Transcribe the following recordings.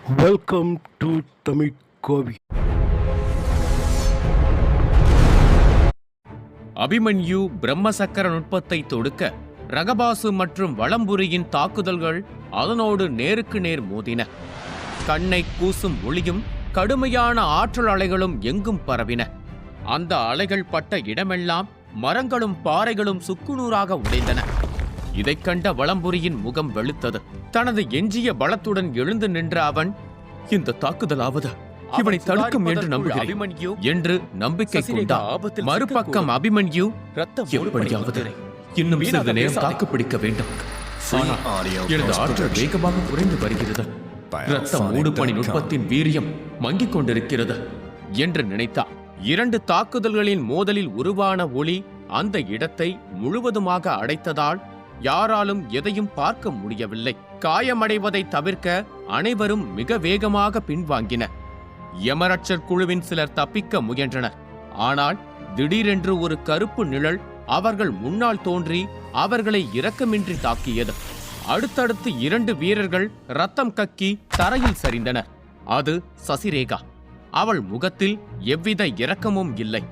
Welcome to Tamil கோவி. அபிமன்யு பிரம்மசக்கர நுட்பத்தை தொடுக்க ரகபாசு மற்றும் வலம்புரியின் தாக்குதல்கள் அதனோடு நேருக்கு நேர் மோதின. கண்ணை கூசும் ஒளியும் கடுமையான ஆற்றல் அலைகளும் எங்கும் பரவின. அந்த அலைகள் பட்ட இடமெல்லாம் மரங்களும் பாறைகளும் சுக்குநூறாக உடைந்தன. இதைக் கண்ட வலம்புரியின் முகம் வெளுத்தது. தனது எஞ்சிய பலத்துடன் எழுந்து நின்ற அவன், இந்த தாக்குதலாவது இவனை தடுக்கும் என்று நம்புகிறேன் என்று நம்பிக்கை கொண்டான். மறுபக்கம் அபிமன்யு, எப்படியாவது இன்னும் சிறிது நேரம் தாக்குப்பிடிக்க வேண்டும். எனது ஆற்றல் வேகமாக குறைந்து வருகிறது. இரத்த மூடுபனி நுட்பத்தின் வீரியம் மங்கிக் கொண்டிருக்கிறது என்று நினைத்தார். 2 தாக்குதல்களின் மோதலில் உருவான ஒளி அந்த இடத்தை முழுவதுமாக அடைத்ததால் யாராலும் எதையும் பார்க்க முடியவில்லை. காயமடைவதை தவிர்க்க அனைவரும் மிக வேகமாக பின்வாங்கினர். யமரட்சர் குழுவின் சிலர் தப்பிக்க முயன்றனர். ஆனால் திடீரென்று ஒரு கருப்பு நிழல் அவர்கள் முன்னால் தோன்றி அவர்களை இரக்கமின்றி தாக்கியது. அடுத்தடுத்து 2 வீரர்கள் ரத்தம் கக்கி தரையில் சரிந்தனர். அது சசிரேகா. அவள் முகத்தில் எவ்வித இரக்கமும் இல்லை.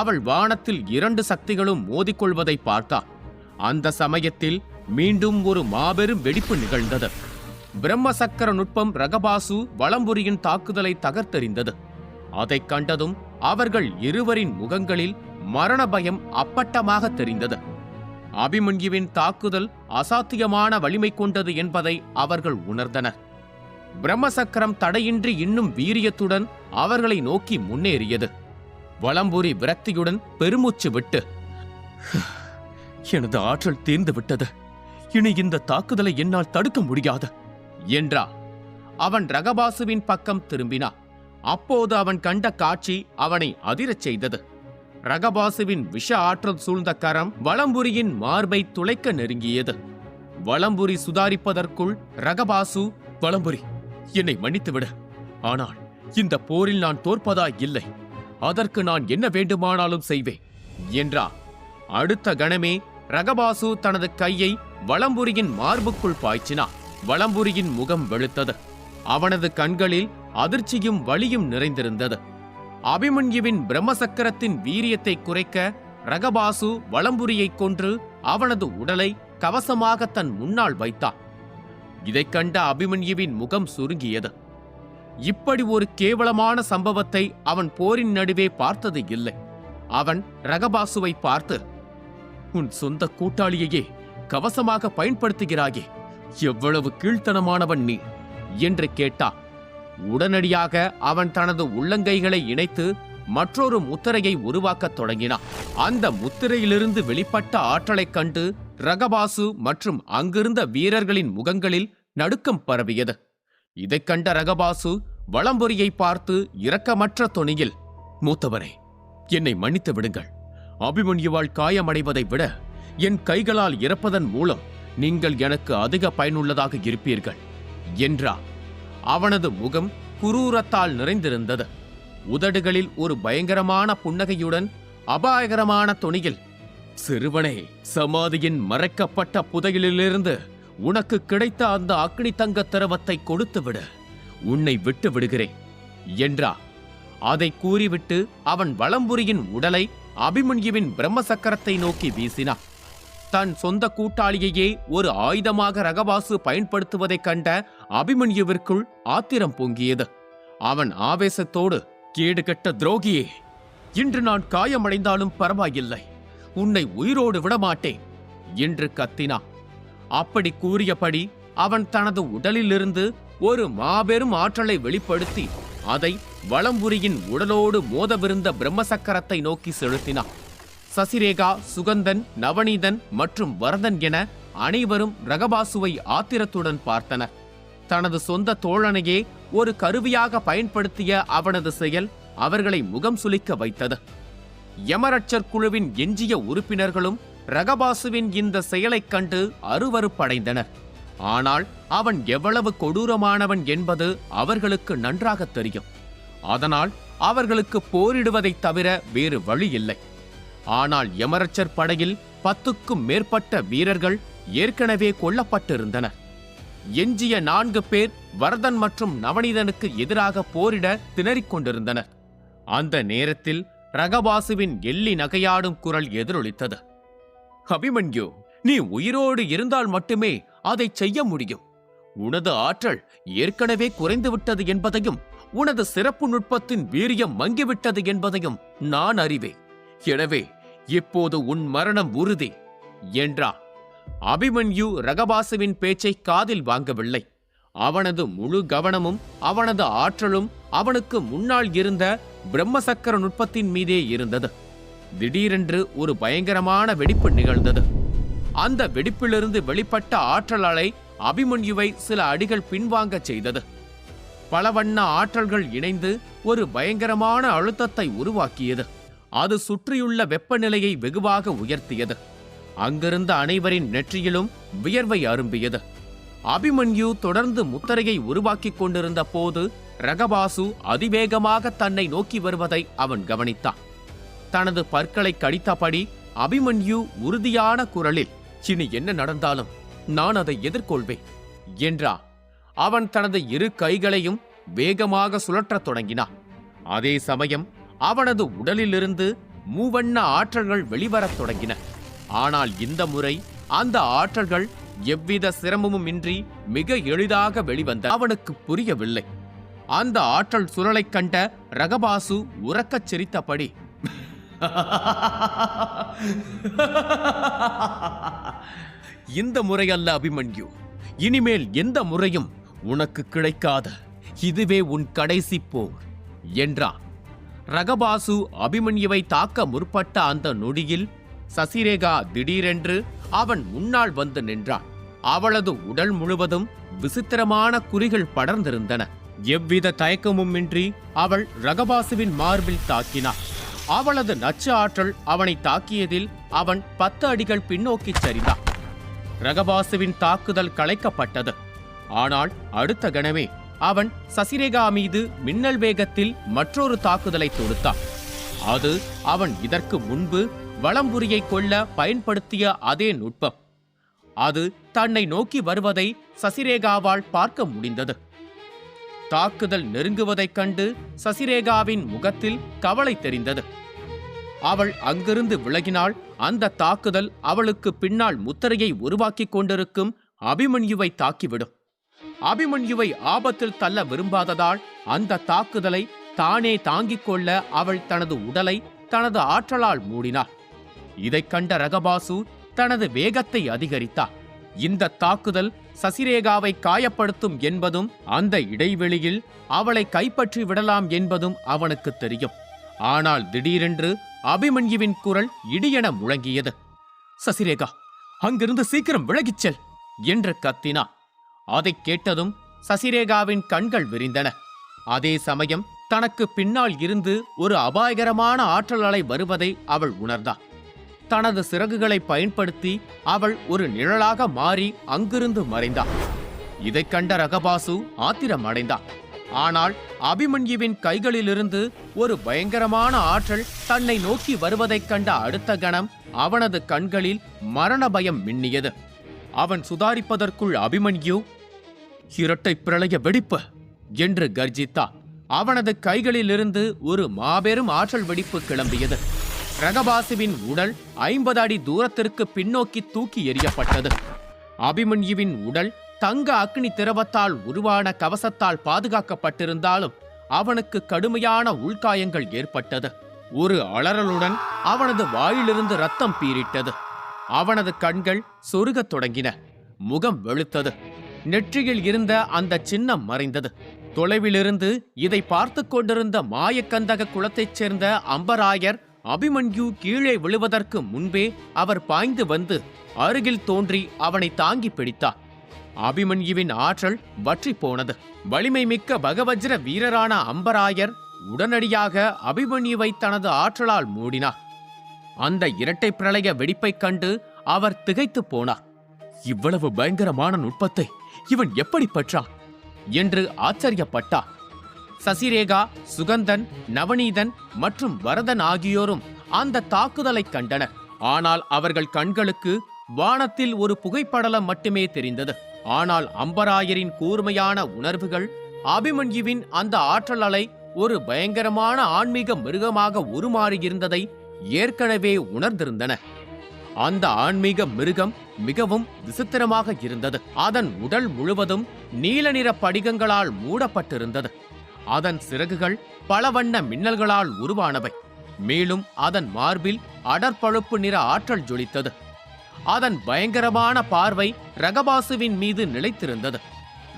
அவள் வானத்தில் 2 சக்திகளும் மோதிக்கொள்வதை பார்த்தாள். அந்த சமயத்தில் மீண்டும் ஒரு மாபெரும் வெடிப்பு நிகழ்ந்தது. பிரம்மசக்கர நுட்பம் ரகபாசு வலம்புரியின் தாக்குதலை தகர்த்தெறிந்தது. அதைக் கண்டதும் அவர்கள் இருவரின் முகங்களில் மரண பயம் அப்பட்டமாக தெரிந்தது. அபிமன்யுவின் தாக்குதல் அசாத்தியமான வலிமை கொண்டது என்பதை அவர்கள் உணர்ந்தனர். பிரம்மசக்கரம் தடையின்றி இன்னும் வீரியத்துடன் அவர்களை நோக்கி முன்னேறியது. வலம்புரி விரக்தியுடன் பெருமூச்சு விட்டு, எனது ஆற்றல் தீர்ந்து விட்டது, இனி இந்த தாக்குதலை என்னால் தடுக்க முடியாது என்றார். அவன் ரகபாசுவின் பக்கம் திரும்பினான். அப்போது அவன் கண்ட காட்சி அவனை அதிரச் செய்தது. ரகபாசுவின் விஷ ஆற்றல் சூழ்ந்த கரம் வலம்புரியின் மார்பை துளைக்க நெருங்கியது. வலம்புரி சுதாரிப்பதற்குள் ரகபாசு, வலம்புரி, என்னை மன்னித்துவிடு. ஆனால் இந்த போரில் நான் தோற்பதா இல்லை. அதற்கு நான் என்ன வேண்டுமானாலும் செய்வேன் என்றார். அடுத்த கணமே ரகபாசு தனது கையை வலம்புரியின் மார்புக்குள் பாய்ச்சினான். வலம்புரியின் முகம் வெளுத்தது. அவனது கண்களில் அதிர்ச்சியும் வலியும் நிறைந்திருந்தது. அபிமன்யுவின் பிரம்மசக்கரத்தின் வீரியத்தை குறைக்க ரகபாசு வலம்புரியை கொன்று அவனது உடலை கவசமாக தன் முன்னால் வைத்தான். இதைக் கண்ட அபிமன்யுவின் முகம் சுருங்கியது. இப்படி ஒரு கேவலமான சம்பவத்தை அவன் போரின் நடுவே பார்த்தது இல்லை. அவன் ரகபாசுவை பார்த்து, உன் சொந்த கூட்டாளியையே கவசமாக பயன்படுத்துகிறாயே, எவ்வளவு கீழ்த்தனமானவன் நீ என்று கேட்டான். உடனடியாக அவன் தனது உள்ளங்கைகளை இணைத்து மற்றொரு முத்திரையை உருவாக்கத் தொடங்கினான். அந்த முத்திரையிலிருந்து வெளிப்பட்ட ஆற்றலைக் கண்டு ரகபாசு மற்றும் அங்கிருந்த வீரர்களின் முகங்களில் நடுக்கம் பரவியது. இதைக் கண்ட ரகபாசு வலம்புரியை பார்த்து இரக்கமற்ற தொனியில், மூத்தவரே, என்னை மன்னித்து விடுங்கள். அபிமன்யுவால் காயமடைவதை விட என் கைகளால் இறப்பதன் மூலம் நீங்கள் எனக்கு அதிக பயனுள்ளதாக இருப்பீர்கள் என்றார். அவனது முகம் குரூரத்தால் நிறைந்திருந்தது. உதடுகளில் ஒரு பயங்கரமான புன்னகையுடன் அபாயகரமான தொனியில், சிறுவனே, சமாதியின் மறைக்கப்பட்ட புதையலிலிருந்து உனக்கு கிடைத்த அந்த அக்னி தங்க திரவத்தை கொடுத்துவிடு, உன்னை விட்டு விடுகிறேன் என்றார். அதை கூறிவிட்டு அவன் வலம்புரியின் உடலை அபிமன்யுவின் பிரம்மசக்கரத்தை நோக்கி வீசினான். தன் சொந்த கூட்டாளியையே ஒரு ஆயுதமாக ரகபாசு பயன்படுத்துவதைக் கண்ட அபிமன்யுவிற்குள் ஆத்திரம் பொங்கியது. அவன் ஆவேசத்தோடு, கேடுகெட்ட துரோகியே, இன்று நான் காயமடைந்தாலும் பரவாயில்லை, உன்னை உயிரோடு விடமாட்டேன் என்று கத்தினான். அப்படி கூறியபடி அவன் தனது உடலிலிருந்து ஒரு மாபெரும் ஆற்றலை வெளிப்படுத்தி அதை வலம்புரியின் உடலோடு மோதவிருந்த பிரம்மசக்கரத்தை நோக்கி செலுத்தினான். சசிரேகா, சுகந்தன், நவநீதன் மற்றும் வரதன் என அனைவரும் ரகபாசுவை ஆத்திரத்துடன் பார்த்தனர். தனது சொந்த தோழனையே ஒரு கருவியாக பயன்படுத்திய அவனது செயல் அவர்களை முகம் சுளிக்க வைத்தது. யமரட்சர் குழுவின் எஞ்சிய உறுப்பினர்களும் ரகபாசுவின் இந்த செயலைக் கண்டு அருவருப்படைந்தனர். ஆனால் அவன் எவ்வளவு கொடூரமானவன் என்பது அவர்களுக்கு நன்றாக தெரியும். அதனால் அவர்களுக்கு போரிடுவதைத் தவிர வேறு வழி இல்லை. ஆனால் யமரட்சர் படையில் 10க்கும் மேற்பட்ட வீரர்கள் ஏற்கனவே கொல்லப்பட்டிருந்தனர். எஞ்சிய 4 பேர் வரதன் மற்றும் நவநீதனுக்கு எதிராக போரிட திணறிக் கொண்டிருந்தனர். அந்த நேரத்தில் ரகபாசுவின் எள்ளி நகையாடும் குரல் எதிரொலித்தது. அபிமன்யு, நீ உயிரோடு இருந்தால் மட்டுமே அதை செய்ய முடியும். உனது ஆற்றல் ஏற்கனவே குறைந்துவிட்டது என்பதையும் உனது சிறப்பு நுட்பத்தின் வீரியம் மங்கிவிட்டது என்பதையும் நான் அறிவேன். எனவே இப்போது உன் மரணம் உறுதி என்றார். அபிமன்யு ரகபாசுவின் பேச்சை காதில் வாங்கவில்லை. அவனது முழு கவனமும் அவனது ஆற்றலும் அவனுக்கு முன்னால் இருந்த பிரம்மசக்கர நுட்பத்தின் மீதே இருந்தது. திடீரென்று ஒரு பயங்கரமான வெடிப்பு நிகழ்ந்தது. அந்த வெடிப்பிலிருந்து வெளிப்பட்ட ஆற்றல் அலை அபிமன்யுவை சில அடிகள் பின்வாங்க செய்தது. பல வண்ண ஆற்றல்கள் இணைந்து ஒரு பயங்கரமான அழுத்தத்தை உருவாக்கியது. அது சுற்றியுள்ள வெப்பநிலையை வெகுவாக உயர்த்தியது. அங்கிருந்த அனைவரின் நெற்றியிலும் வியர்வை அரும்பியது. அபிமன்யு தொடர்ந்து முத்திரையை உருவாக்கிக் கொண்டிருந்த போது ரகபாசு அதிவேகமாக தன்னை நோக்கி வருவதை அவன் கவனித்தான். தனது பற்களை கடித்தபடி அபிமன்யு உறுதியான குரலில், இனி என்ன நடந்தாலும் நான் அதை எதிர்கொள்வேன் என்றான். அவன் தனது இரு கைகளையும் வேகமாக சுழற்றத் தொடங்கினான். அதே சமயம் அவனது உடலிலிருந்து மூவண்ண ஆற்றல்கள் வெளிவரத் தொடங்கின. ஆனால் இந்த முறை அந்த ஆற்றல்கள் எவ்வித சிரமமும் இன்றி மிக எளிதாக வெளிவந்த அவனுக்கு புரியவில்லை. அந்த ஆற்றல் சுழலைக் கண்ட ரகபாசு உரக்கச் சிரித்தபடி, இந்த முறையல்ல அபிமன்யு, இனிமேல் எந்த முறையும் உனக்கு கிடைக்காத இதுவே உன் கடைசி போர் என்றான். ரகபாசு அபிமன்யுவை தாக்க முற்பட்ட அந்த நொடியில் சசிரேகா திடீரென்று அவன் முன்னால் வந்து நின்றான். அவளது உடல் முழுவதும் விசித்திரமான குறிகள் படர்ந்திருந்தன. எவ்வித தயக்கமுமின்றி அவள் ரகபாசுவின் மார்பில் தாக்கினாள். அவளது நச்சு ஆற்றல் அவனை தாக்கியதில் அவன் 10 அடிகள் பின்னோக்கிச் சரிந்தான். ரகபாசுவின் தாக்குதல் கலைக்கப்பட்டது. ஆனால் அடுத்த கணமே அவன் சசிரேகா மீது மின்னல் வேகத்தில் மற்றொரு தாக்குதலை தொடுத்தான். அது அவன் இதற்கு முன்பு வலம்புரியை கொல்ல பயன்படுத்திய அதே நுட்பம். அது தன்னை நோக்கி வருவதை சசிரேகாவால் பார்க்க முடிந்தது. தாக்குதல் நெருங்குவதைக் கண்டு சசிரேகாவின் முகத்தில் கவலை தெரிந்தது. அவள் அங்கிருந்து விலகினாள். அந்த தாக்குதல் அவளுக்கு பின்னால் முத்திரையை உருவாக்கிக் கொண்டிருக்கும் அபிமன்யுவை தாக்கிவிடும். அபிமன்யுவை ஆபத்தில் தள்ள விரும்பாததால் அந்த தாக்குதலை தானே தாங்கிக் கொள்ள அவள் தனது உடலை தனது ஆற்றலால் மூடினாள். இதைக் கண்ட ரகபாசு தனது வேகத்தை அதிகரித்தார். இந்த தாக்குதல் சசிரேகாவை காயப்படுத்தும் என்பதும் அந்த இடைவெளியில் அவளை கைப்பற்றி விடலாம் என்பதும் அவனுக்கு தெரியும். ஆனால் திடீரென்று அபிமன்யுவின் குரல் இடியென முழங்கியது. சசிரேகா, அங்கிருந்து சீக்கிரம் விலகிச் செல் என்று கத்தினான். அதைக் கேட்டதும் சசிரேகாவின் கண்கள் விரிந்தன. அதே சமயம் தனக்கு பின்னால் இருந்து ஒரு அபாயகரமான ஆற்றல் அலை வருவதை அவள் உணர்ந்தாள். தனது சிறகுகளை பயன்படுத்தி அவள் ஒரு நிழலாக மாறி அங்கிருந்து மறைந்தாள். இதைக் கண்ட ரகபாசு ஆத்திரம் அடைந்தாள். ஆனால் அபிமன்யுவின் கைகளிலிருந்து ஒரு பயங்கரமான ஆற்றல் தன்னை நோக்கி வருவதைக் கண்ட அடுத்த கணம் அவனது கண்களில் மரண பயம் மின்னியது. அவன் சுதாரிப்பதற்குள் அபிமன்யு, இரட்டை பிரளய வெடிப்பு என்று கர்ஜித்தான். அவனது கைகளிலிருந்து ஒரு மாபெரும் ஆற்றல் வெடிப்பு கிளம்பியது. ரகபாசுவின் உடல் 50 அடி தூரத்திற்கு பின்னோக்கி தூக்கி எறியப்பட்டது. அபிமன்யுவின் உடல் தங்க அக்னி திரவத்தால் உருவான கவசத்தால் பாதுகாக்கப்பட்டிருந்தாலும் அவனுக்கு கடுமையான உள்காயங்கள் ஏற்பட்டது. ஒரு அலறலுடன் அவனது வாயிலிருந்து ரத்தம் பீரிட்டது. அவனது கண்கள் சொருகத் தொடங்கின. முகம் வெளுத்தது. நெற்றியில் இருந்த அந்த சின்னம் மறைந்தது. தொலைவிலிருந்து இதை பார்த்து கொண்டிருந்த மாயக்கந்தக குலத்தைச் சேர்ந்த அம்பராயர் அபிமன்யு கீழே விழுவதற்கு முன்பே அவர் பாய்ந்து வந்து அருகில் தோன்றி அவனை தாங்கி பிடித்தார். அபிமன்யுவின் ஆற்றல் வற்றி போனது. வலிமை மிக்க பகவஜ்ர வீரரான அம்பராயர் உடனடியாக அபிமன்யுவை தனது ஆற்றலால் மூடினார். அந்த இரட்டை பிரளய வெடிப்பைக் கண்டு அவர் திகைத்து போனார். இவ்வளவு பயங்கரமான நுட்பத்தை இவன் எப்படி பெற்றான் என்று ஆச்சரியப்பட்டார். சசிரேகா, சுகந்தன், நவநீதன் மற்றும் வரதன் ஆகியோரும் அந்த தாக்குதலை கண்டனர். ஆனால் அவர்கள் கண்களுக்கு வானத்தில் ஒரு புகைப்படலம் மட்டுமே தெரிந்தது. ஆனால் அம்பராயரின் கூர்மையான உணர்வுகள் அபிமன்யுவின் அந்த ஆற்றல் அலை ஒரு பயங்கரமான ஆன்மீக மிருகமாக உருமாறியிருந்ததை ஏற்கனவே உணர்ந்திருந்தன. அந்த ஆன்மீக மிருகம் மிகவும் விசித்திரமாக இருந்தது. அதன் உடல் முழுவதும் நீல நிற படிகங்களால் மூடப்பட்டிருந்தது. அதன் சிறகுகள் பல வண்ண மின்னல்களால் உருவானவை. மேலும் அதன் மார்பில் அடற்பழுப்பு நிற ஆற்றல் ஜொலித்தது. அதன் பயங்கரமான பார்வை ரகபாசுவின் மீது நிலைத்திருந்தது.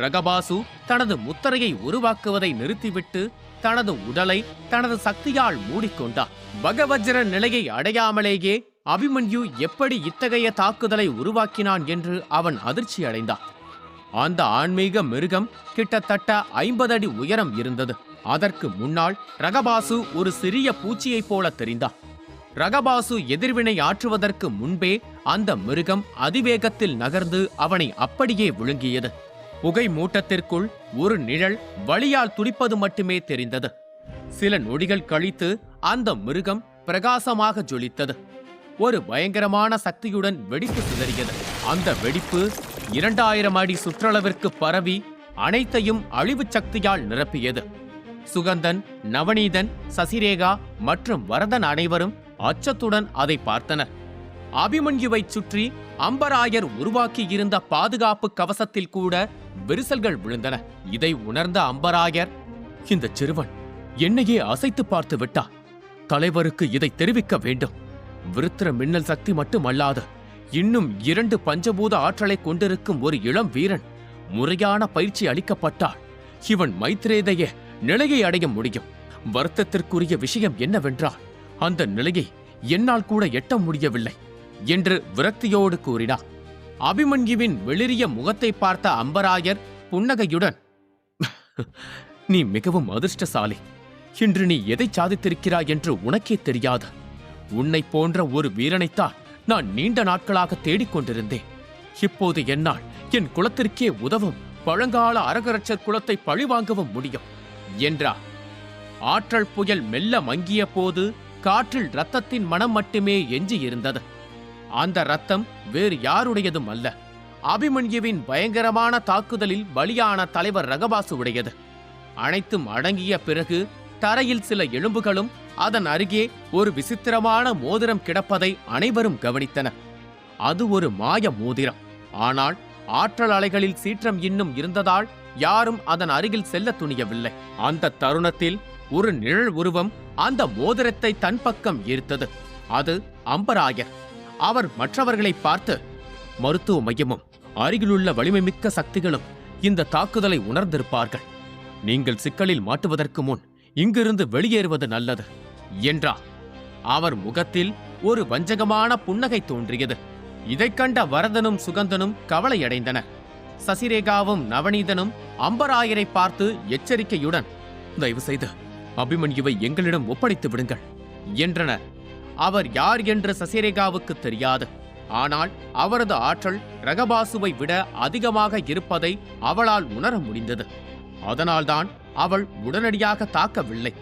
ரகபாசு தனது முத்திரையை உருவாக்குவதை நிறுத்திவிட்டு தனது உடலை தனது சக்தியால் மூடிக்கொண்டார். பகவஜ்ர நிலையை அடையாமலேயே அபிமன்யு எப்படி இத்தகைய தாக்குதலை உருவாக்கினான் என்று அவன் அதிர்ச்சி அடைந்தான். அந்த ஆன்மீக மிருகம் கிட்டத்தட்ட 50 அடி உயரம் இருந்தது. அதற்கு முன்னால் ரகபாசு ஒரு சிறிய பூச்சியைப் போல தெரிந்தான். ரகபாசு எதிர்வினை ஆற்றுவதற்கு முன்பே அந்த மிருகம் அதிவேகத்தில் நகர்ந்து அவனை அப்படியே விழுங்கியது. புகை மூட்டத்திற்குள் ஒரு நிழல் வலியால் துடிப்பது மட்டுமே தெரிந்தது. சில நொடிகள் கழித்து அந்த மிருகம் பிரகாசமாக ஜொலித்தது. ஒரு பயங்கரமான சக்தியுடன் வெடிப்பு சிதறியது. அந்த வெடிப்பு 2000 அடி சுற்றளவிற்கு பரவி அனைத்தையும் அழிவு சக்தியால் நிரப்பியது. சுகந்தன், நவநீதன், சசிரேகா மற்றும் வரதன் அனைவரும் அச்சத்துடன் அதை பார்த்தனர். அபிமன்யுவை சுற்றி அம்பராயர் உருவாக்கியிருந்த பாதுகாப்பு கவசத்தில் கூட விரிசல்கள் விழுந்தன. இதை உணர்ந்த அம்பராயர், இந்த சிறுவன் என்னையே அசைத்து பார்த்து விட்டான். தலைவருக்கு இதை தெரிவிக்க வேண்டும். விருத்திர மின்னல் சக்தி மட்டுமல்லாது இன்னும் 2 பஞ்சபூத ஆற்றலை கொண்டிருக்கும் ஒரு இளம் வீரன். முறையான பயிற்சி அளிக்கப்பட்டால் இவன் மைத்ரேதைய நிலையை அடைய முடியும். வருத்தத்திற்குரிய விஷயம் என்னவென்றால் அந்த நிலையை என்னால் கூட எட்ட முடியவில்லை என்று விரக்தியோடு கூறினார். அபிமன்யுவின் வெளிரிய முகத்தை பார்த்த அம்பராயர் புன்னகையுடன், நீ மிகவும் அதிர்ஷ்டசாலி. இன்று நீ எதை சாதித்திருக்கிறாய் என்று உனக்கே தெரியாது. உன்னை போன்ற ஒரு வீரனைத்தான் நான் நீண்ட நாட்களாக தேடிக்கொண்டிருந்தேன். இப்போது என்னால் என் குலத்திற்கே உதவும் பழங்கால அரகரட்சர் குலத்தை பழிவாங்கவும் முடியும் என்றார். ஆற்றல் புயல் மெல்ல மங்கிய போது காற்றில் இரத்தத்தின் மனம் மட்டுமே எஞ்சி இருந்தது. அந்த இரத்தம் வேறு யாருடையதும் அல்ல, அபிமன்யுவின் பயங்கரமான தாக்குதலில் பலியான தலைவர் ரகபாசுவுடையது. அனைத்தும் அடங்கிய பிறகு தரையில் சில எலும்புகளும் அதன் அருகே ஒரு விசித்திரமான மோதிரம் கிடப்பதை அனைவரும் கவனித்தனர். அது ஒரு மாய மோதிரம். ஆனால் ஆற்றல் அலைகளில் சீற்றம் இன்னும் இருந்ததால் யாரும் அதன் அருகில் செல்ல துணியவில்லை. அந்த தருணத்தில் ஒரு நிழல் உருவம் அந்த மோதிரத்தை தன் பக்கம் ஈர்த்தது. அது அம்பராயர். அவர் மற்றவர்களை பார்த்து, மருத்துவ மையமும் அருகிலுள்ள வலிமைமிக்க சக்திகளும் இந்த தாக்குதலை உணர்ந்திருப்பார்கள். நீங்கள் சிக்கலில் மாட்டுவதற்கு முன் இங்கிருந்து வெளியேறுவது நல்லது என்றார். அவர் முகத்தில் ஒரு வஞ்சகமான புன்னகை தோன்றியது. இதைக் கண்ட வரதனும் சுகந்தனும் கவலையடைந்தனர். சசிரேகாவும் நவநீதனும் அம்பராயரை பார்த்து எச்சரிக்கையுடன், தயவு செய்து அபிமன்யுவை எங்களிடம் ஒப்படைத்து விடுங்கள் என்றனர். அவர் யார் என்று சசிரேகாவுக்கு தெரியாது. ஆனால் அவரது ஆற்றல் ரகபாசுவை விட அதிகமாக இருப்பதை அவளால் உணர முடிந்தது. அதனால்தான் அவள் உடனடியாக தாக்கவில்லை.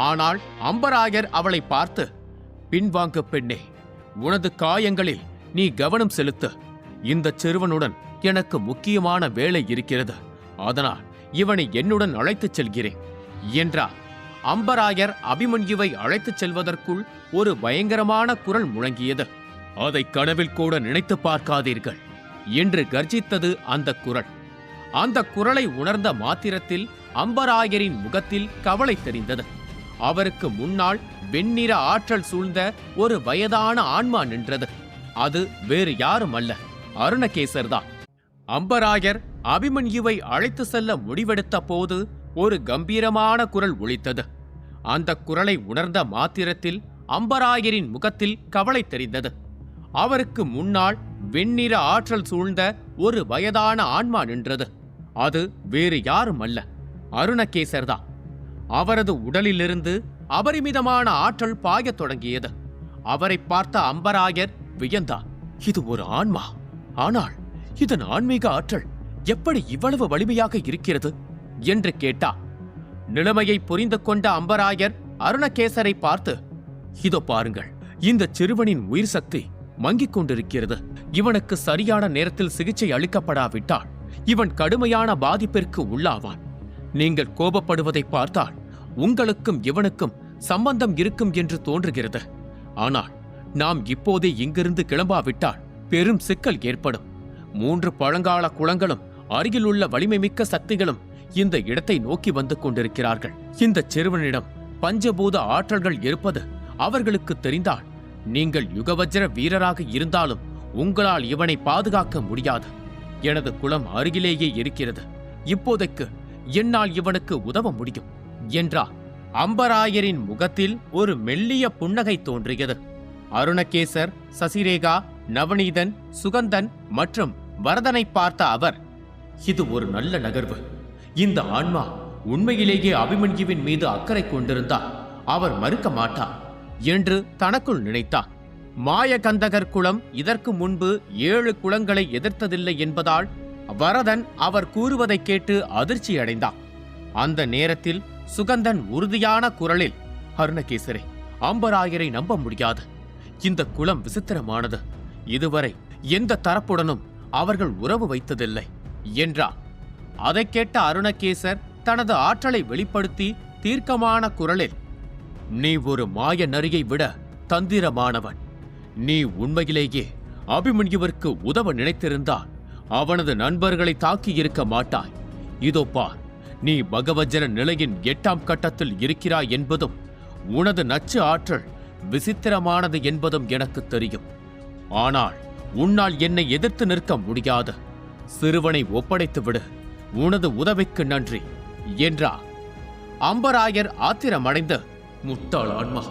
ஆனால் அம்பராயர் அவளை பார்த்து, பின்வாங்க பெண்ணே, உனது காயங்களில் நீ கவனம் செலுத்து. இந்த சிறுவனுடன் எனக்கு முக்கியமான வேலை இருக்கிறது. அதனால் இவனை என்னுடன் அழைத்துச் செல்கிறேன் என்றார். அம்பராயர் அபிமன்யுவை அழைத்துச் செல்வதற்குள் ஒரு பயங்கரமான குரல் முழங்கியது. அதை கனவில் கூட நினைத்து பார்க்காதீர்கள் என்று கர்ஜித்தது அந்த குரல். அந்த குரலை உணர்ந்த மாத்திரத்தில் அம்பராயரின் முகத்தில் கவலை தெரிந்தது. அவருக்கு முன்னால் வெண்ணிற ஆற்றல் சூழ்ந்த ஒரு வயதான ஆன்மா நின்றது. அது வேறு யாரும் அல்ல, அருணகேசர்தான். அம்பராயர் அபிமன்யுவை அழைத்து செல்ல முடிவெடுத்த போது ஒரு கம்பீரமான குரல் ஒலித்தது. அந்த குரலை உணர்ந்த மாத்திரத்தில் அம்பராயரின் முகத்தில் கவலை தெரிந்தது. அவருக்கு முன்னால் வெண்ணிற ஆற்றல் சூழ்ந்த ஒரு வயதான ஆன்மா நின்றது. அது வேறு யாரும் அல்ல, அருணகேசர்தான். அவரது உடலிலிருந்து அபரிமிதமான ஆற்றல் பாயத் தொடங்கியது. அவரை பார்த்த அம்பராயர் வியந்தார். இது ஒரு ஆன்மா, ஆனால் இதன் ஆன்மீக ஆற்றல் எப்படி இவ்வளவு வலிமையாக இருக்கிறது என்று கேட்டார். நிலைமையை புரிந்து கொண்ட அம்பராயர் அருணகேசரை பார்த்து, இதோ பாருங்கள், இந்த சிறுவனின் உயிர் சக்தி மங்கிக் கொண்டிருக்கிறது. இவனுக்கு சரியான நேரத்தில் சிகிச்சை அளிக்கப்படாவிட்டால் இவன் கடுமையான பாதிப்பிற்கு உள்ளாவான். நீங்கள் கோபப்படுவதை பார்த்தால் உங்களுக்கும் இவனுக்கும் சம்பந்தம் இருக்கும் என்று தோன்றுகிறது. ஆனால் நாம் இப்போதே இங்கிருந்து கிளம்பாவிட்டால் பெரும் சிக்கல் ஏற்படும். 3 பழங்கால குளங்களும் அருகிலுள்ள வலிமை மிக்க சக்திகளும் இந்த இடத்தை நோக்கி வந்து கொண்டிருக்கிறார்கள். இந்த சிறுவனிடம் பஞ்சபூத ஆற்றல்கள் இருப்பது அவர்களுக்கு தெரிந்தால் நீங்கள் யுகவஜ்ர வீரராக இருந்தாலும் உங்களால் இவனை பாதுகாக்க முடியாது. எனது குளம் அருகிலேயே இருக்கிறது. இப்போதைக்கு என்னால் இவனுக்கு உதவ முடியும் என்றார். அம்பராயரின் முகத்தில் ஒரு மெல்லிய புன்னகை தோன்றியது. அருணகேசர், சசிரேகா, நவநீதன், சுகந்தன் மற்றும் வரதனை பார்த்த அவர், இது ஒரு நல்ல நகர்வு. இந்த ஆன்மா உண்மையிலேயே அபிமன்யுவின் மீது அக்கறை கொண்டிருந்தால் அவர் மறுக்க மாட்டார் என்று தனக்குள் நினைத்தார். மாயகந்தகர் குலம் இதற்கு முன்பு 7 குலங்களை எதிர்த்ததில்லை என்பதால் வரதன் அவர் கூறுவதை கேட்டு அதிர்ச்சியடைந்தார். அந்த நேரத்தில் சுகந்தன் உறுதியான குரலில், அருணகேசரே, அம்பராயரை நம்ப முடியாது. இந்த குலம் விசித்திரமானது. இதுவரை எந்த தரப்புடனும் அவர்கள் உறவு வைத்ததில்லை என்றார். அதை கேட்ட அருணகேசர் தனது ஆற்றலை வெளிப்படுத்தி தீர்க்கமான குரலில், நீ ஒரு மாய நரியை விட தந்திரமானவன். நீ உண்மையிலேயே அபிமன்யுவிற்கு உதவ நினைத்திருந்தால் அவனது நண்பர்களை தாக்கியிருக்க மாட்டாய். இதோ பார், நீ பகவஜன நிலையின் 8ஆம் கட்டத்தில் இருக்கிறாய் என்பதும் உனது நச்சு ஆற்றல் விசித்திரமானது என்பதும் எனக்கு தெரியும். ஆனால் உன்னால் என்னை எதிர்த்து நிற்க முடியாது. சிறுவனை ஒப்படைத்துவிடு. உனது உதவிக்கு நன்றி என்றார். அம்பராயர் ஆத்திரமடைந்து, முட்டாள் ஆன்மா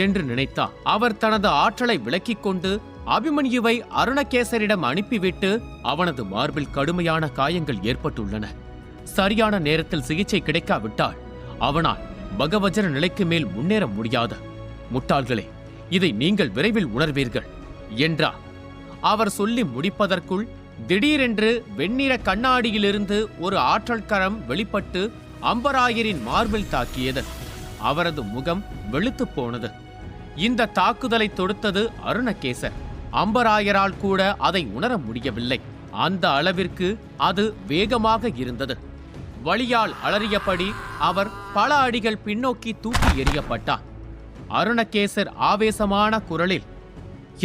என்று நினைத்தார். அவர் தனது ஆற்றலை விலக்கிக் கொண்டு அபிமன்யுவை அருணகேசரிடம் அனுப்பிவிட்டு, அவனது மார்பில் கடுமையான காயங்கள் ஏற்பட்டுள்ளன. சரியான நேரத்தில் சிகிச்சை கிடைக்காவிட்டால் அவனால் பகவஜர நிலைக்கு மேல் முன்னேற முடியாது. முட்டாள்களே, இதை நீங்கள் விரைவில் உணர்வீர்கள் என்றார். அவர் சொல்லி முடிப்பதற்குள் திடீரென்று வெண்ணிற கண்ணாடியிலிருந்து ஒரு ஆற்றல் கரம் வெளிப்பட்டு அம்பராயரின் மார்பில் தாக்கியது. அவரது முகம் வெளுத்துப் போனது. இந்த தாக்குதலை தொடுத்தது அருணகேசர். அம்பராயரால் கூட அதை உணர முடியவில்லை. அந்த அளவிற்கு அது வேகமாக இருந்தது. வலியால் அலறியபடி அவர் பல அடிகள் பின்னோக்கி தூக்கி எறியப்பட்டார். அருணகேசர் ஆவேசமான குரலில்,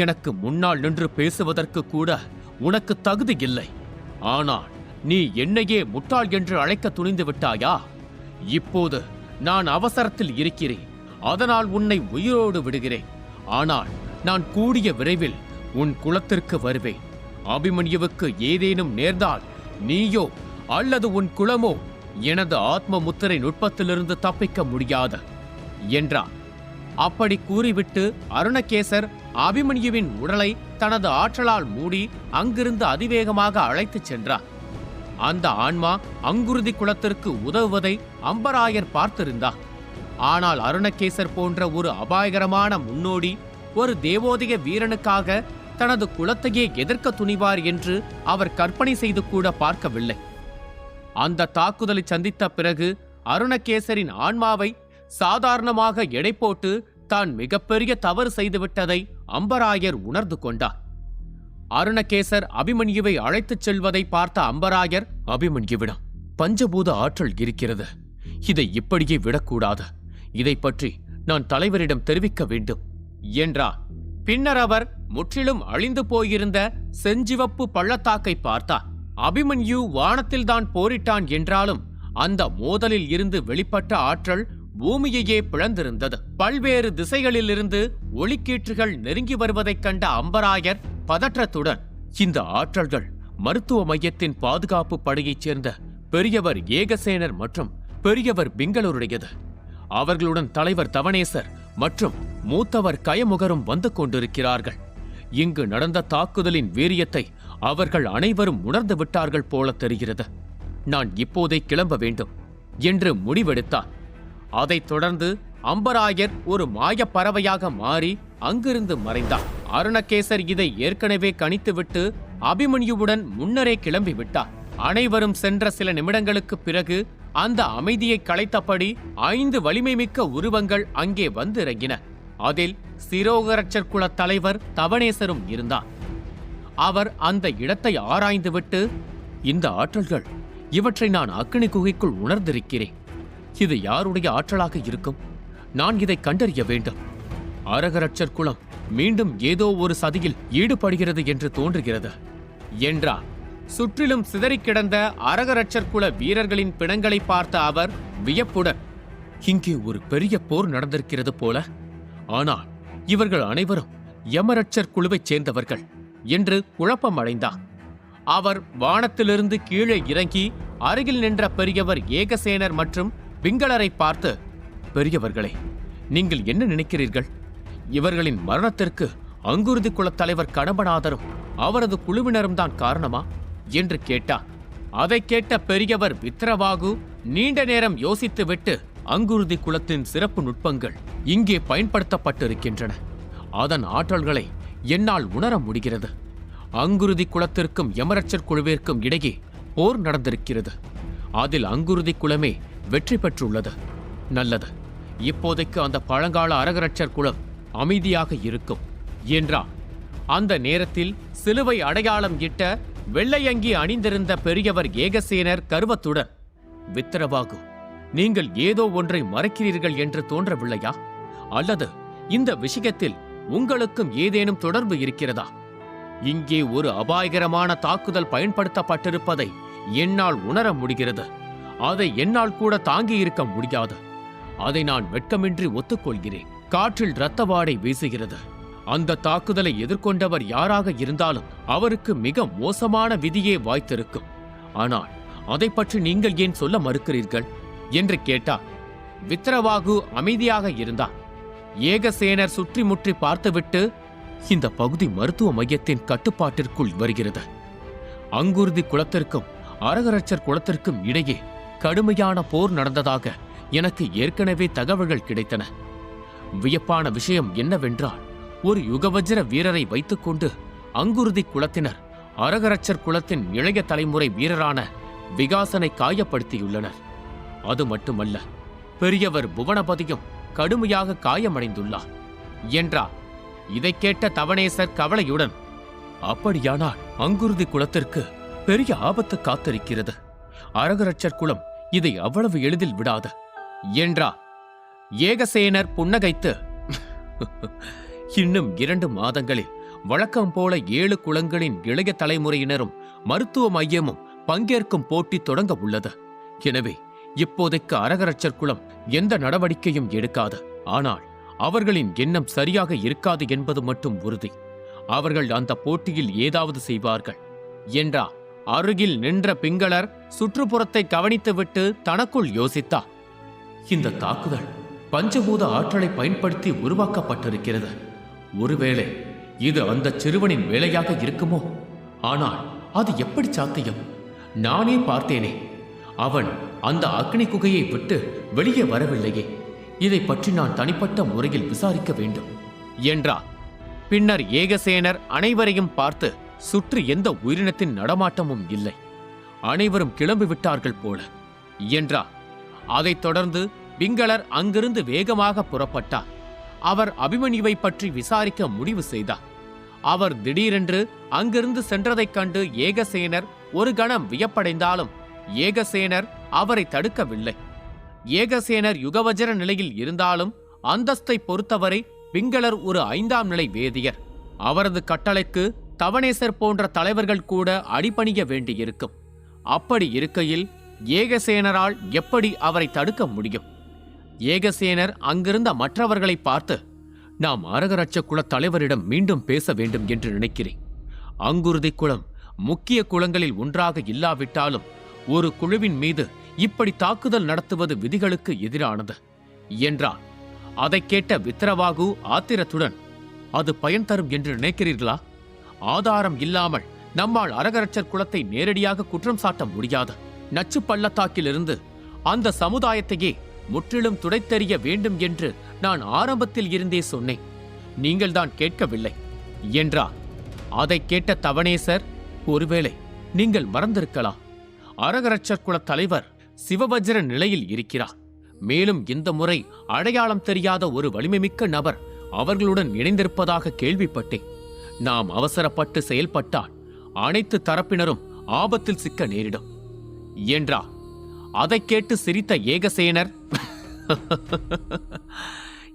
எனக்கு முன்னால் நின்று பேசுவதற்கு கூட உனக்கு தகுதி இல்லை. ஆனால் நீ என்னையே முட்டாள் என்று அழைக்க துணிந்து விட்டாயா? இப்போது நான் அவசரத்தில் இருக்கிறேன். அதனால் உன்னை உயிரோடு விடுகிறேன். ஆனால் நான் கூடிய விரைவில் உன் குலத்திற்கு வருவேன். அபிமன்யுவுக்கு ஏதேனும் நேர்ந்தால் நீயோ அல்லது உன் குலமோ எனது ஆத்ம முத்திரை நுட்பத்திலிருந்து தப்பிக்க முடியாது என்றார். அப்படி கூறிவிட்டு அருணகேசர் அபிமன்யுவின் உடலை தனது ஆற்றலால் மூடி அங்கிருந்து அதிவேகமாக அழைத்துச் சென்றார். அந்த ஆன்மா அங்குருதி குலத்திற்கு உதவுவதை அம்பராயர் பார்த்திருந்தார். ஆனால் அருணகேசர் போன்ற ஒரு அபாயகரமான முன்னோடி ஒரு தேவோதய வீரனுக்காக தனது குலத்தையே எதிர்க்க துணிவார் என்று அவர் கற்பனை செய்து கூட பார்க்கவில்லை. அந்த தாக்குதலை சந்தித்த பிறகு அருணகேசரின் ஆன்மாவை சாதாரணமாக எடை போட்டு தான் மிகப்பெரிய தவறு செய்துவிட்டதை அம்பராயர் உணர்ந்து கொண்டார். அருணகேசர் அபிமன்யுவை அழைத்துச் செல்வதை பார்த்த அம்பராயர், அபிமன்யுவிடம் பஞ்சபூத ஆற்றல் இருக்கிறது. இதை இப்படியே விடக்கூடாது. இதை பற்றி நான் தலைவரிடம் தெரிவிக்க வேண்டும் என்றார். பின்னர் அவர் முற்றிலும் அழிந்து போயிருந்த செஞ்சிவப்பு பள்ளத்தாக்கை பார்த்தார். அபிமன்யு வானத்தில்தான் போரிட்டான் என்றாலும் அந்த மோதலில் இருந்து வெளிப்பட்ட ஆற்றல் பூமியையே பிளந்திருந்தது. பல்வேறு திசைகளிலிருந்து ஒளிக்கீற்றுகள் நெருங்கி வருவதைக் கண்ட அம்பராயர் பதற்றத்துடன், இந்த ஆற்றல்கள் மருத்துவ மையத்தின் பாதுகாப்பு படையைச் சேர்ந்த பெரியவர் ஏகசேனர் மற்றும் பெரியவர் பிங்களூருடையது. அவர்களுடன் தலைவர் தவணேசர் மற்றும் மூத்தவர் கயமுகரும் வந்து கொண்டிருக்கிறார்கள். இங்கு நடந்த தாக்குதலின் வீரியத்தை அவர்கள் அனைவரும் உணர்ந்து விட்டார்கள் போல தெரிகிறது. நான் இப்போதே கிளம்ப வேண்டும் என்று முடிவெடுத்தார். அதைத் தொடர்ந்து அம்பராயர் ஒரு மாயப் பறவையாக மாறி அங்கிருந்து மறைந்தார். அருணகேசர் இதை ஏற்கனவே கணித்துவிட்டு அபிமன்யுவுடன் முன்னரே கிளம்பிவிட்டார். அனைவரும் சென்ற சில நிமிடங்களுக்கு பிறகு அந்த அமைதியை கலைத்தபடி 5 வலிமை மிக்க உருவங்கள் அங்கே வந்து இறங்கின. அதில் சிரோகரட்சர் குல தலைவர் தவணேசரும் இருந்தார். அவர் அந்த இடத்தை ஆராய்ந்துவிட்டு, இந்த ஆற்றல்கள், இவற்றை நான் அக்னி குகைக்குள் உணர்ந்திருக்கிறேன். இது யாருடைய ஆற்றலாக இருக்கும்? நான் இதை கண்டறிய வேண்டும். அரகரட்சர் குலம் மீண்டும் ஏதோ ஒரு சதியில் ஈடுபடுகிறது என்று தோன்றுகிறது என்றார். சுற்றிலும் சிதறிக் கிடந்த அரகரட்சர் குல வீரர்களின் பிணங்களை பார்த்த அவர் வியப்புடன், இங்கே ஒரு பெரிய போர் நடந்திருக்கிறது போல. ஆனால் இவர்கள் அனைவரும் யமரட்சர் குழுவைச் சேர்ந்தவர்கள் என்று குழப்பம் அடைந்தார். அவர் வானத்திலிருந்து கீழே இறங்கி அருகில் நின்ற பெரியவர் ஏகசேனர் மற்றும் பிங்களரை பார்த்து, பெரியவர்களே, நீங்கள் என்ன நினைக்கிறீர்கள்? இவர்களின் மரணத்திற்கு அங்குருதி குலத் தலைவர் கடம்பநாதரும் அவரது குழுவினரும் தான் காரணமா என்று கேட்டார். அதை கேட்ட பெரியவர் வித்ரவாகு நீண்ட நேரம் யோசித்துவிட்டு, அங்குருதி குலத்தின் சிறப்பு நுட்பங்கள் இங்கே பயன்படுத்தப்பட்டிருக்கின்றன. அதன் ஆற்றல்களை என்னால் உணர முடிகிறது. அங்குருதி குலத்திற்கும் யமரட்சர் குழுவிற்கும் இடையே போர் நடந்திருக்கிறது. அதில் அங்குருதி குலமே வெற்றி பெற்றுள்ளது. நல்லது, இப்போதைக்கு அந்த பழங்கால அரகரட்சர் குலம் அமைதியாக இருக்கும் என்றார். அந்த நேரத்தில் சிலுவை அடையாளம் இட்ட வெள்ளையங்கி அணிந்திருந்த பெரியவர் ஏகசேனர் கர்வத்துடன், வித்திரவாகு, நீங்கள் ஏதோ ஒன்றை மறைக்கிறீர்கள் என்று தோன்றவில்லையா? அல்லது இந்த விஷயத்தில் உங்களுக்கும் ஏதேனும் தொடர்பு இருக்கிறதா? இங்கே ஒரு அபாயகரமான தாக்குதல் பயன்படுத்தப்பட்டிருப்பதை என்னால் உணர முடிகிறது. அதை என்னால் கூட தாங்கி இருக்க முடியாது. அதை நான் வெட்கமின்றி ஒத்துக்கொள்கிறேன். காற்றில் இரத்த வாடை வீசுகிறது. அந்த தாக்குதலை எதிர்கொண்டவர் யாராக இருந்தாலும் அவருக்கு மிக மோசமான விதியே வாய்த்திருக்கும். ஆனால் அதை பற்றி நீங்கள் ஏன் சொல்ல மறுக்கிறீர்கள் என்று கேட்டார். வித்ரவாகு அமைதியாக இருந்தார். ஏகசேனர் சுற்றி முற்றி பார்த்துவிட்டு, இந்த பகுதி மருத்துவ மையத்தின் கட்டுப்பாட்டிற்குள் வருகிறது. அங்குருதி குலத்திற்கும் அரகரட்சர் குலத்திற்கும் இடையே கடுமையான போர் நடந்ததாக எனக்கு ஏற்கனவே தகவல்கள் கிடைத்தன. வியப்பான விஷயம் என்னவென்றால், ஒரு யுகவஜ்ர வீரரை வைத்துக்கொண்டு அங்குருதி குலத்தினர் அரகரட்சர் குலத்தின் இளைய தலைமுறை வீரரான விகாசனை காயப்படுத்தியுள்ளனர். அது மட்டுமல்ல, பெரியவர் புவனபதியும் கடுமையாக காயமடைந்துள்ளார் என்றார். இதை கேட்ட தவணேசர் கவலையுடன், அப்படியானால் அங்குருதி குலத்திற்கு பெரிய ஆபத்து காத்திருக்கிறது. அரகரட்சர் குலம் இதை அவ்வளவு எளிதில் விடாது என்றார். ஏகசேனர் புன்னகைத்து, இன்னும் 2 மாதங்களில் வழக்கம் போல 7 குலங்களின் இளைய தலைமுறையினரும் மருத்துவ மையமும் பங்கேற்கும் போட்டி தொடங்க உள்ளது. எனவே இப்போதைக்கு அரகரட்சர் குலம் எந்த நடவடிக்கையும் எடுக்காது. ஆனால் அவர்களின் எண்ணம் சரியாக இருக்காது என்பது மட்டும் உறுதி. அவர்கள் அந்த போட்டியில் ஏதாவது செய்வார்கள் என்றார். அருகில் நின்ற பிங்களர் சுற்றுப்புறத்தை கவனித்துவிட்டு தனக்குள் யோசித்தார். இந்த தாக்குதல் பஞ்சபூத ஆற்றலை பயன்படுத்தி உருவாக்கப்பட்டிருக்கிறது. ஒருவேளை இது அந்த சிறுவனின் வேலையாக இருக்குமோ? ஆனால் அது எப்படி சாத்தியம்? நானே பார்த்தேனே, அவன் அந்த அக்னி குகையை விட்டு வெளியே வரவில்லையே. இதை பற்றி நான் தனிப்பட்ட முறையில் விசாரிக்க வேண்டும் என்றார். பின்னர் ஏகசேனர் அனைவரையும் பார்த்து, சுற்றி எந்த உயிரினத்தின் நடமாட்டமும் இல்லை. அனைவரும் கிளம்பிவிட்டார்கள் போல என்றார். அதைத் தொடர்ந்து பிங்களர் அங்கிருந்து வேகமாக புறப்பட்டார். அவர் அபிமன்யுவை பற்றி விசாரிக்க முடிவு செய்தார். அவர் திடீரென்று அங்கிருந்து சென்றதைக் கண்டு ஏகசேனர் ஒரு கணம் வியப்படைந்தாலும் ஏகசேனர் அவரை தடுக்கவில்லை. ஏகசேனர் யுகவஜர நிலையில் இருந்தாலும் அந்தஸ்தை பொறுத்தவரை பிங்களர் ஒரு 5ஆம் நிலை வேதியர். அவரது கட்டளைக்கு தவணேசர் போன்ற தலைவர்கள் கூட அடிபணிய வேண்டியிருக்கும். அப்படி இருக்கையில் ஏகசேனரால் எப்படி அவரை தடுக்க முடியும்? ஏகசேனர் அங்கிருந்த மற்றவர்களை பார்த்து, நாம் அரகரட்ச குலத் தலைவரிடம் மீண்டும் பேச வேண்டும் என்று நினைக்கிறேன். அங்குருதி குலம் முக்கிய குலங்களில் ஒன்றாக இல்லாவிட்டாலும் ஒரு குழுவின் மீது இப்படி தாக்குதல் நடத்துவது விதிகளுக்கு எதிரானது என்றார். அதைக் கேட்ட வித்ரவாகு ஆத்திரத்துடன், அது பயன் தரும் என்று நினைக்கிறீர்களா? ஆதாரம் இல்லாமல் நம்மால் அரகரட்சர் குலத்தை நேரடியாக குற்றம் சாட்ட முடியாது. நச்சு பள்ளத்தாக்கிலிருந்து அந்த சமுதாயத்தையே முற்றிலும் துடைத்தெறிய வேண்டும் என்று நான் ஆரம்பத்தில் இருந்தே சொன்னேன். நீங்கள்தான் கேட்கவில்லை என்றார். அதைக் கேட்ட தவணேசர், ஒருவேளை நீங்கள் மறந்திருக்கலாம். அரகரட்சர் குலத் தலைவர் சிவவஜ்ர நிலையில் இருக்கிறார். மேலும் இந்த முறை அடையாளம் தெரியாத ஒரு வலிமைமிக்க நபர் அவர்களுடன் இணைந்திருப்பதாக கேள்விப்பட்டேன். நாம் அவசரப்பட்டு செயல்பட்டால் அனைத்து தரப்பினரும் ஆபத்தில் சிக்க நேரிடும் என்றார். அதைக் கேட்டு சிரித்த ஏகசேனர்,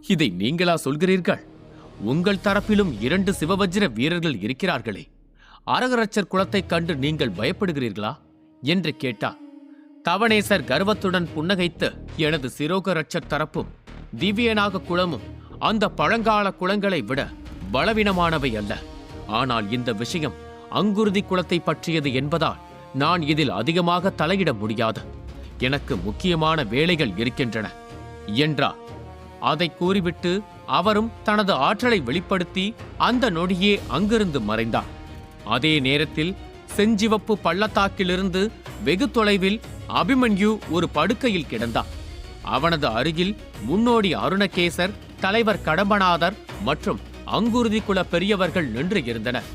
இதை நீங்களா சொல்கிறீர்கள்? உங்கள் தரப்பிலும் 2 சிவவஜ்ர வீரர்கள் இருக்கிறார்களே, அரகரட்சர் குலத்தைக் கண்டு நீங்கள் பயப்படுகிறீர்களா என்று கேட்டார். தவணேசர் கர்வத்துடன் புன்னகைத்து, எனது சிரோகரட்சர் தரப்பும் திவ்யனாக குலமும் அந்த பழங்கால குலங்களை விட பலவீனமானவை அல்ல. ஆனால் இந்த விஷயம் அங்குருதி குலத்தை பற்றியது என்பதால் நான் இதில் அதிகமாக தலையிட முடியாது. எனக்கு முக்கியமான வேலைகள் இருக்கின்றன என்றார். அதை கூறிவிட்டு அவரும் தனது ஆற்றலை வெளிப்படுத்தி அந்த நொடியே அங்கிருந்து மறைந்தார். அதே நேரத்தில் செஞ்சிவப்பு பள்ளத்தாக்கிலிருந்து வெகு தொலைவில் அபிமன்யு ஒரு படுக்கையில் கிடந்தார். அவனது அருகில் முன்னோடி அருணகேசர், தலைவர் கடம்பநாதர் மற்றும் அங்குருதி குல பெரியவர்கள் நின்று இருந்தனர்.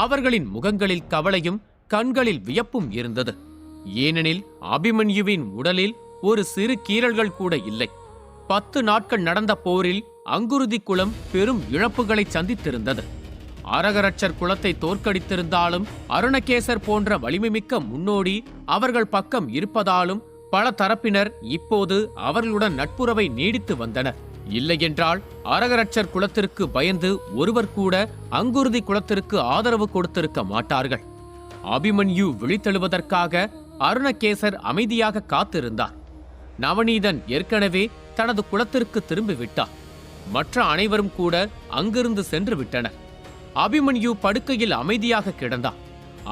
அவர்களின் முகங்களில் கவலையும் கண்களில் வியப்பும் இருந்தது. ஏனெனில் அபிமன்யுவின் உடலில் ஒரு சிறு கீறல்கள் கூட இல்லை. 10 நாட்கள் நடந்த போரில் அங்குருதி குலம் பெரும் இழப்புகளை சந்தித்திருந்தது. அரகரட்சர் குலத்தை தோற்கடித்திருந்தாலும் அருணகேசர் போன்ற வலிமைமிக்க முன்னோடி அவர்கள் பக்கம் இருப்பதாலும் பல தரப்பினர் இப்போது அவர்களுடன் நட்புறவை நீடித்து வந்தனர். இல்லையென்றால் அரகரட்சர் குலத்திற்கு பயந்து ஒருவர் கூட அங்குருதி குலத்திற்கு ஆதரவு கொடுத்திருக்க மாட்டார்கள். அபிமன்யு விழித்தெழுவதற்காக அருணகேசர் அமைதியாக காத்திருந்தார். நவநீதன் ஏற்கனவே தனது குலத்திற்கு திரும்பிவிட்டார். மற்ற அனைவரும் கூட அங்கிருந்து சென்று விட்டனர். அபிமன்யு படுக்கையில் அமைதியாக கிடந்தார்.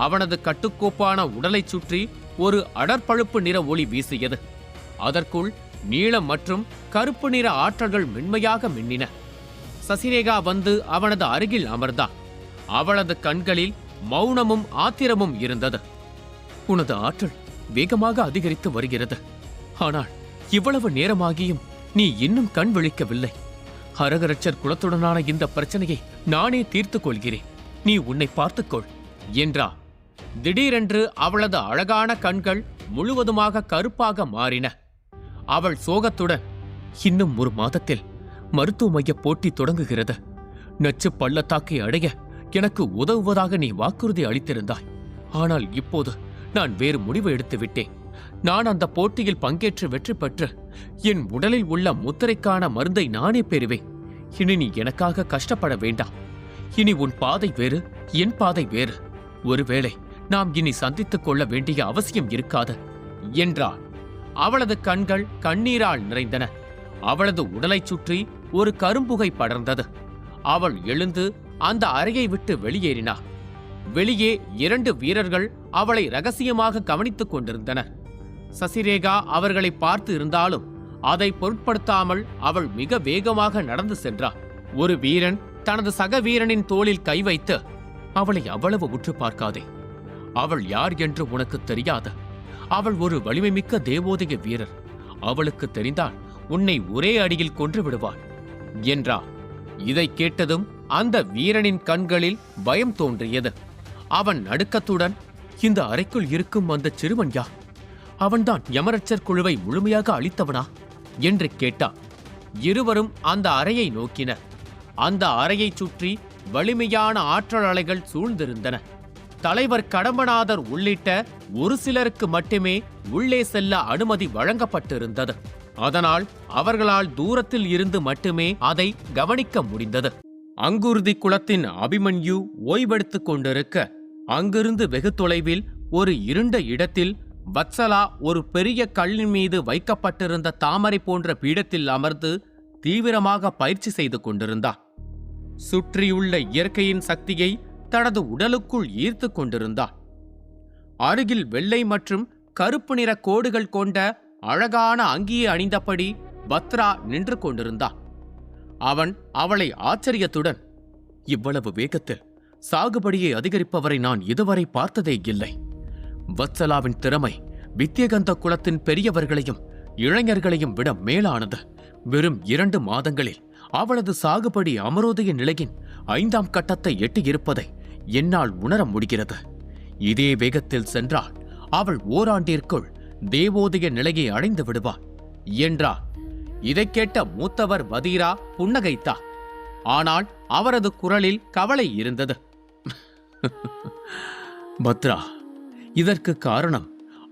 அவனது கட்டுக்கோப்பான உடலைச் சுற்றி ஒரு அடற்பழுப்பு நிற ஒளி வீசியது. அதற்குள் நீலம் மற்றும் கருப்பு நிற ஆற்றல்கள் மென்மையாக மின்னின. சசிரேகா வந்து அவனது அருகில் அமர்ந்தாள். அவளது கண்களில் மௌனமும் ஆத்திரமும் இருந்தது. உனது ஆற்றல் வேகமாக அதிகரித்து வருகிறது. ஆனால் இவ்வளவு நேரமாகியும் நீ இன்னும் கண் விழிக்கவில்லை. அரகரட்சர் குலத்துடனான இந்த பிரச்சனையை நானே தீர்த்துக் கொள்கிறேன். நீ உன்னை பார்த்துக்கொள் என்றா. திடீரென்று அவளது அழகான கண்கள் முழுவதுமாக கருப்பாக மாறின. அவள் சோகத்துடன், இன்னும் 1 மாதத்தில் மருத்துவ மைய போட்டி தொடங்குகிறது. நச்சு பள்ளத்தாக்கை அடைய எனக்கு உதவுவதாக நீ வாக்குறுதி அளித்திருந்தாய். ஆனால் இப்போது நான் வேறு முடிவு எடுத்து விட்டேன். நான் அந்த போட்டியில் பங்கேற்று வெற்றி பெற்று என் உடலில் உள்ள முத்திரைக்கான மருந்தை நானே பெறுவேன். இனி நீ எனக்காக கஷ்டப்பட வேண்டாம். இனி உன் பாதை வேறு, என் பாதை வேறு. ஒருவேளை நாம் இனி சந்தித்துக் கொள்ள வேண்டிய அவசியம் இருக்காது என்றாள். அவளது கண்கள் கண்ணீரால் நிறைந்தன. அவளது உடலைச் சுற்றி ஒரு கரும்புகை படர்ந்தது. அவள் எழுந்து அந்த அறையை விட்டு வெளியேறினார். வெளியே 2 வீரர்கள் அவளை ரகசியமாக கவனித்துக் கொண்டிருந்தனர். சசிரேகா அவர்களை பார்த்து இருந்தாலும் அதை பொருட்படுத்தாமல் அவள் மிக வேகமாக நடந்து சென்றாள். ஒரு வீரன் தனது சக வீரனின் தோளில் கை வைத்து, அவளை அவ்வளவு உற்று பார்க்காதே. அவள் யார் என்று உனக்கு தெரியாது. அவள் ஒரு வலிமைமிக்க தேவோதய வீரர். அவளுக்கு தெரிந்தால் உன்னை ஒரே அடியில் கொன்று விடுவாள் என்றார். இதைக் கேட்டதும் அந்த வீரனின் கண்களில் பயம் தோன்றியது. அவன் நடுக்கத்துடன், இந்த அறைக்குள் இருக்கும் அந்த சிறுவன் யார்? அவன்தான் யமரட்சர் குழுவை முழுமையாக அழித்தவனா என்று கேட்டான். இருவரும் அந்த அறையை நோக்கினர். அந்த அறையைச் சுற்றி வலிமையான ஆற்றல் அலைகள் சூழ்ந்திருந்தன. தலைவர் கடம்பநாதர் உள்ளிட்ட ஒரு சிலருக்கு மட்டுமே உள்ளே செல்ல அனுமதி வழங்கப்பட்டிருந்தது. அதனால் அவர்களால் தூரத்தில் இருந்து மட்டுமே அதை கவனிக்க முடிந்தது. அங்குருதி குலத்தின் அபிமன்யு ஓய்வெடுத்துக் கொண்டிருக்க, அங்கிருந்து வெகு தொலைவில் ஒரு இருண்ட இடத்தில் வத்சலா ஒரு பெரிய கல்லின் மீது வைக்கப்பட்டிருந்த தாமரை போன்ற பீடத்தில் அமர்ந்து தீவிரமாக பயிற்சி செய்து கொண்டிருந்தார். சுற்றியுள்ள இயற்கையின் சக்தியை தனது உடலுக்குள் ஈர்த்து கொண்டிருந்தார். அருகில் வெள்ளை மற்றும் கருப்பு நிற கோடுகள் கொண்ட அழகான அங்கியை அணிந்தபடி பத்ரா நின்று கொண்டிருந்தான். அவன் அவளை ஆச்சரியத்துடன், இவ்வளவு வேகத்தில் சாகுபடியை அதிகரிப்பவரை நான் இதுவரை பார்த்ததே இல்லை. வத்சலாவின் திறமை வித்யகந்த குலத்தின் பெரியவர்களையும் இளைஞர்களையும் விட மேலானது. வெறும் 2 மாதங்களில் அவளது சாகுபடி அமரோதய நிலையின் 5ஆம் கட்டத்தை எட்டியிருப்பதை என்னால் உணர முடிகிறது. இதே வேகத்தில் சென்றால் அவள் ஓராண்டிற்குள் தேவோதய நிலையை அடைந்து விடுவாள் என்றார். இதைக் கேட்ட மூத்தவர் வதீரா புன்னகைத்தார். ஆனால் அவரது குரலில் கவலை இருந்தது. பத்ரா, இதற்கு காரணம்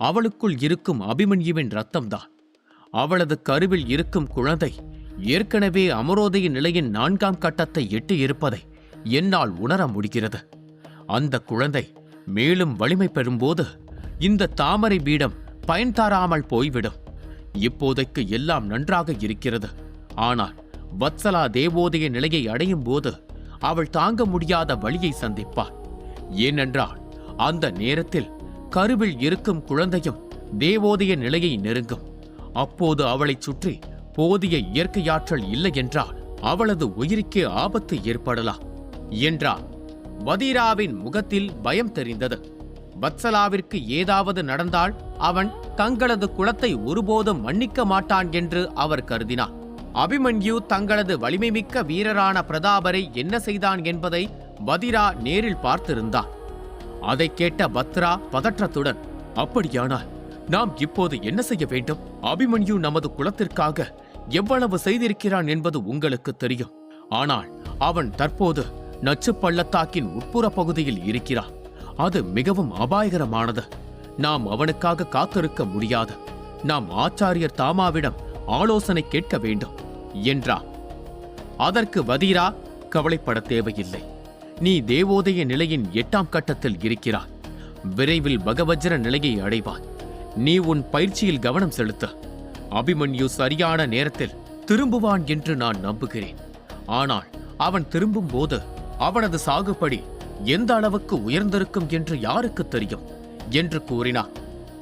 அவளுக்குள் இருக்கும் அபிமன்யுவின் ரத்தம்தான். அவளது கருவில் இருக்கும் குழந்தை ஏற்கனவே அமரோதய நிலையின் 4ஆம் கட்டத்தை எட்டி இருப்பதை என்னால் உணர முடிகிறது. அந்த குழந்தை மேலும் வலிமை பெறும்போது இந்த தாமரை பீடம் பயன் தராமல் போய்விடும். இப்போதைக்கு எல்லாம் நன்றாக இருக்கிறது. ஆனால் வத்சலா தேவோதய நிலையை அடையும் போது அவள் தாங்க முடியாத வலியை சந்திப்பாள். ஏனென்றால் அந்த நேரத்தில் கருவில் இருக்கும் குழந்தையும் தேவோதய நிலையை நெருங்கும். அப்போது அவளைச் சுற்றி போதிய இயற்கையாற்றல் இல்லை என்றால் அவளது உயிருக்கே ஆபத்து ஏற்படலாம் என்றார். வதீராவின் முகத்தில் பயம் தெரிந்தது. வத்சலாவிற்கு ஏதாவது நடந்தால் அவன் தங்களது குலத்தை ஒருபோதும் மன்னிக்க மாட்டான் என்று அவர் கருதினார். அபிமன்யு தங்களது வலிமைமிக்க வீரரான பிரதாபரை என்ன செய்தான் என்பதை வதீரா நேரில் பார்த்திருந்தார். அதை கேட்ட பத்ரா பதற்றத்துடன், அப்படியானால் நாம் இப்போது என்ன செய்ய வேண்டும்? அபிமன்யு நமது குலத்திற்காக எவ்வளவு செய்திருக்கிறான் என்பது உங்களுக்கு தெரியும். ஆனால் அவன் தற்போது நச்சு பள்ளத்தாக்கின் உட்புற பகுதியில் இருக்கிறான். அது மிகவும் அபாயகரமானது. நாம் அவனுக்காக காத்திருக்க முடியாது. நாம் ஆச்சாரியர் தாமாவிடம் ஆலோசனை கேட்க வேண்டும் என்றார். அதற்கு வதீரா, கவலைப்பட தேவையில்லை. நீ தேவோதய நிலையின் 8ஆம் கட்டத்தில் இருக்கிறாய். விரைவில் பகவஜ்ர நிலையை அடைவாய். நீ உன் பயிற்சியில் கவனம் செலுத்த. அபிமன்யு சரியான நேரத்தில் திரும்புவான் என்று நான் நம்புகிறேன். ஆனால் அவன் திரும்பும் போது அவனது சாகுபடி எந்த அளவுக்கு உயர்ந்திருக்கும் என்று யாருக்கு தெரியும் என்று கூறினார்.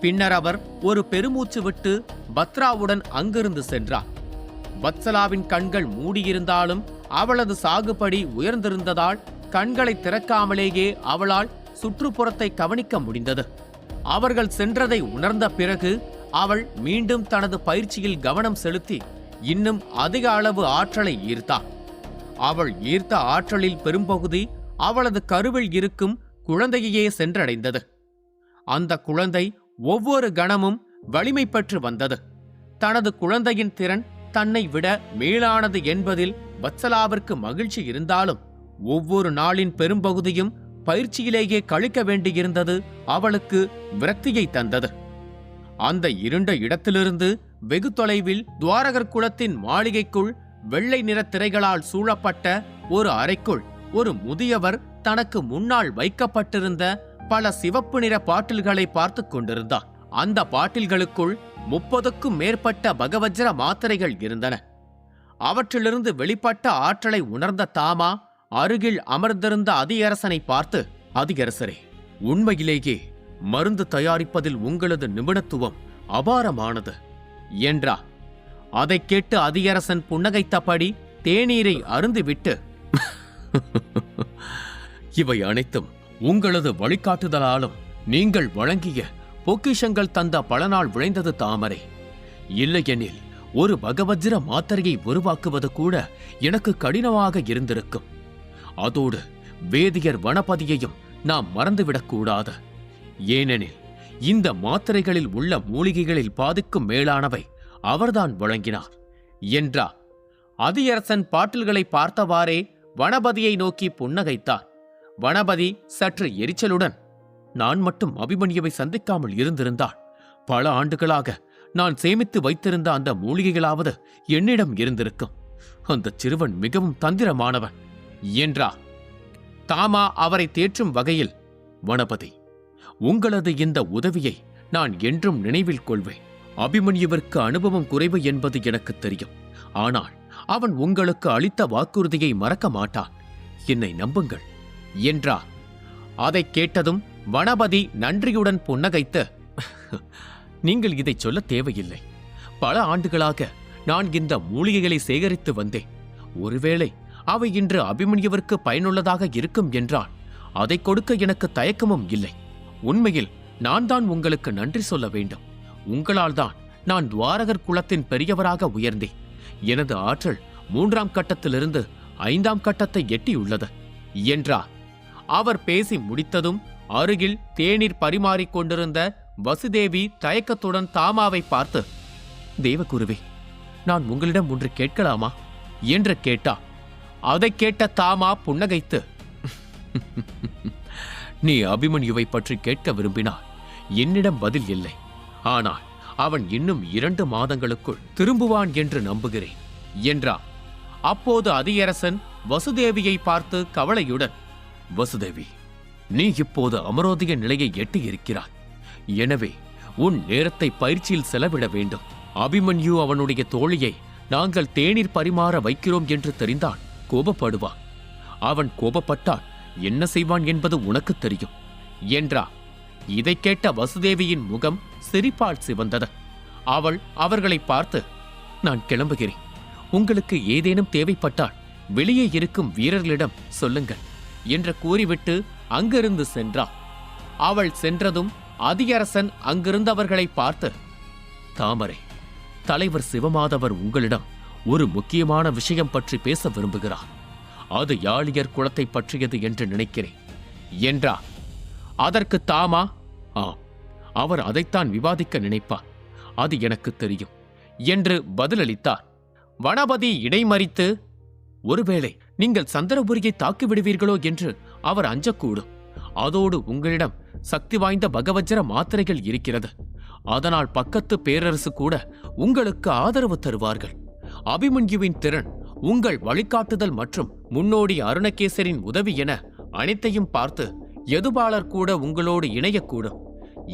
பின்னர் அவர் ஒரு பெருமூச்சு விட்டு பத்ராவுடன் அங்கிருந்து சென்றார். வத்சலாவின் கண்கள் மூடியிருந்தாலும் அவளது சாகுபடி உயர்ந்திருந்ததால் கண்களை திறக்காமலேயே அவளால் சுற்றுப்புறத்தை கவனிக்க முடிந்தது. அவர்கள் சென்றதை உணர்ந்த பிறகு அவள் மீண்டும் தனது பயிற்சியில் கவனம் செலுத்தி இன்னும் அதிக அளவு ஆற்றலை ஈர்த்தாள். அவள் ஈர்த்த ஆற்றலில் பெரும்பகுதி அவளது கருவில் இருக்கும் குழந்தையே சென்றடைந்தது. அந்த குழந்தை ஒவ்வொரு கணமும் வலிமை பெற்று வந்தது. தனது குழந்தையின் திறன் தன்னை விட மேலானது என்பதில் வத்சலாவிற்கு மகிழ்ச்சி இருந்தாலும் ஒவ்வொரு நாளின் பெரும்பகுதியும் பயிற்சியிலேயே கழிக்க வேண்டியிருந்தது அவளுக்கு விரக்தியை தந்தது. அந்த இருண்ட இடத்திலிருந்து வெகு தொலைவில் துவாரகர் குலத்தின் மாளிகைக்குள் வெள்ளை நிற திரைகளால் சூழப்பட்ட ஒரு அறைக்குள் ஒரு முதியவர் தனக்கு முன்னால் வைக்கப்பட்டிருந்த பல சிவப்பு நிற பாட்டில்களை பார்த்து கொண்டிருந்தார். அந்த பாட்டில்களுக்குள் 30க்கும் மேற்பட்ட பகவஜ்ர மாத்திரைகள் இருந்தன. அவற்றிலிருந்து வெளிப்பட்ட ஆற்றலை உணர்ந்த தாமா அருகில் அமர்ந்திருந்த அதியரசனை பார்த்து, அதியரசரே, உண்மையிலேயே மருந்து தயாரிப்பதில் உங்களது நிபுணத்துவம் அபாரமானது என்றார். அதை கேட்டு அதியரசன் புன்னகைத்தபடி தேநீரை அருந்திவிட்டு, இவை அனைத்தும் உங்களது வழிகாட்டுதலாலும் நீங்கள் வழங்கிய பொக்கிஷங்கள் தந்த பலனால் விளைந்தது தாமரை. இல்லையெனில் ஒரு பகவஜ்ர மாத்திரையை உருவாக்குவது கூட எனக்கு கடினமாக இருந்திருக்கும். அதோடு வேதியர் வனபதியையும் நாம் மறந்துவிடக்கூடாது. ஏனெனில் இந்த மாத்திரைகளில் உள்ள மூலிகைகளில் பாதிக்கும் மேலானவை அவர்தான் வழங்கினார் என்றார். அதியரசன் பாட்டில்களை பார்த்தவாறே வனபதியை நோக்கி புன்னகைத்தார். வனபதி சற்று எரிச்சலுடன், நான் மட்டும் அபிமன்யுவை சந்திக்காமல் இருந்திருந்தால் பல ஆண்டுகளாக நான் சேமித்து வைத்திருந்த அந்த மூலிகைகளாவது என்னிடம் இருந்திருக்கும். அந்த சிறுவன் மிகவும் தந்திரமானவன் என்றார். தாமா அவரை தேற்றும் வகையில், வனபதி, உங்களது இந்த உதவியை நான் என்றும் நினைவில் கொள்வேன். அபிமன்யுவிற்கு அனுபவம் குறைவு என்பது எனக்கு தெரியும். ஆனால் அவன் உங்களுக்கு அளித்த வாக்குறுதியை மறக்க மாட்டான். என்னை நம்புங்கள் என்றார். அதைக் கேட்டதும் வனபதி நன்றியுடன் புன்னகைத்து, நீங்கள் இதை சொல்ல தேவையில்லை. பல ஆண்டுகளாக நான் இந்த மூலிகைகளை சேகரித்து வந்தேன். ஒருவேளை அவை இன்று அபிமன்யுவிற்கு பயனுள்ளதாக இருக்கும் என்றால் அதை கொடுக்க எனக்கு தயக்கமும் இல்லை. உண்மையில் நான் தான் உங்களுக்கு நன்றி சொல்ல வேண்டும். உங்களால் தான் நான் துவாரகர் குலத்தின் பெரியவராக உயர்ந்தேன். எனது ஆற்றல் 3ஆம் கட்டத்திலிருந்து 5ஆம் கட்டத்தை எட்டியுள்ளது என்றார். அவர் பேசி முடித்ததும் அருகில் தேநீர் பரிமாறிக் கொண்டிருந்த வசுதேவி தயக்கத்துடன் தாமாவை பார்த்து, தேவகுருவே, நான் உங்களிடம் ஒன்று கேட்கலாமா என்று கேட்டார். அதைக் கேட்ட தாமா புன்னகைத்து, நீ அபிமன்யுவை பற்றி கேட்க விரும்பினால் என்னிடம் பதில் இல்லை. ஆனால் அவன் இன்னும் 2 மாதங்களுக்குள் திரும்புவான் என்று நம்புகிறேன் என்றான். அப்போது அதியரசன் வசுதேவியை பார்த்து கவலையுடன், வசுதேவி, நீ இப்போது அமரோதய நிலையை எட்டியிருக்கிறாய். எனவே உன் நேரத்தை பயிற்சியில் செலவிட வேண்டும். அபிமன்யு அவனுடைய தோழியை நாங்கள் தேநீர் பரிமாற வைக்கிறோம் என்று தெரிந்தால் கோபப்படுவான். அவன் கோபப்பட்டால் என்ன செய்வான் என்பது உனக்கு தெரியும் என்றார். இதைக் கேட்ட வசுதேவியின் முகம் சிரிப்பால் சிவந்தது. அவள் அவர்களை பார்த்து, நான் கிளம்புகிறேன். உங்களுக்கு ஏதேனும் தேவைப்பட்டால் வெளியே இருக்கும் வீரர்களிடம் சொல்லுங்கள் என்று கூறிவிட்டு அங்கிருந்து சென்றாள். அவள் சென்றதும் அதியரசன் அங்கிருந்தவர்களை பார்த்து, தாமரை, தலைவர் சிவமாதவர் உங்களிடம் ஒரு முக்கியமான விஷயம் பற்றி பேச விரும்புகிறார். அது யாழியர் குலத்தை பற்றியது என்று நினைக்கிறேன் என்றார். அதற்கு தாமா, அவர் அதைத்தான் விவாதிக்க நினைப்பார், அது எனக்கு தெரியும் என்று பதிலளித்தார். வனபதி இடைமறித்து, ஒருவேளை நீங்கள் சந்திரபுரியை தாக்கிவிடுவீர்களோ என்று அவர் அஞ்சக்கூடும். அதோடு உங்களிடம் சக்தி வாய்ந்த பகவஜ்ர மாத்திரைகள் இருக்கிறது. அதனால் பக்கத்து பேரரசு கூட உங்களுக்கு ஆதரவு தருவார்கள். அபிமன்யுவின் திறன், உங்கள் வழிகாட்டுதல் மற்றும் முன்னோடி அருணகேசரின் உதவி என அனைத்தையும் பார்த்து எதுபாளர் கூட உங்களோடு இணையக்கூடும்.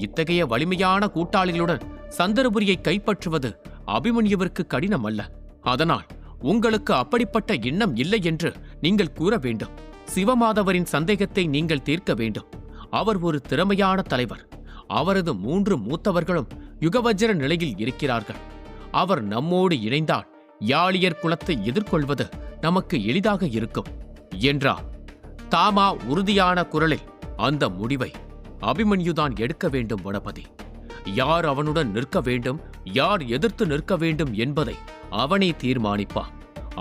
இத்தகைய வலிமையான கூட்டாளிகளுடன் சந்திரபுரியை கைப்பற்றுவது அபிமன்யுவிற்கு கடினம் அல்ல. அதனால் உங்களுக்கு அப்படிப்பட்ட எண்ணம் இல்லை என்று நீங்கள் கூற வேண்டும். சிவமாதவரின் சந்தேகத்தை நீங்கள் தீர்க்க வேண்டும். அவர் ஒரு திறமையான தலைவர். அவரது 3 மூத்தவர்களும் யுகவஜ்ர நிலையில் இருக்கிறார்கள். அவர் நம்மோடு இணைந்தால் யாழியர் குலத்தை எதிர்கொள்வது நமக்கு எளிதாக இருக்கும் என்றார். தாமா உறுதியான குரலில், அந்த முடிவை அபிமன்யுதான் எடுக்க வேண்டும் வனபதி. யார் அவனுடன் நிற்க வேண்டும், யார் எதிர்த்து நிற்க வேண்டும் என்பதை அவனே தீர்மானிப்பான்.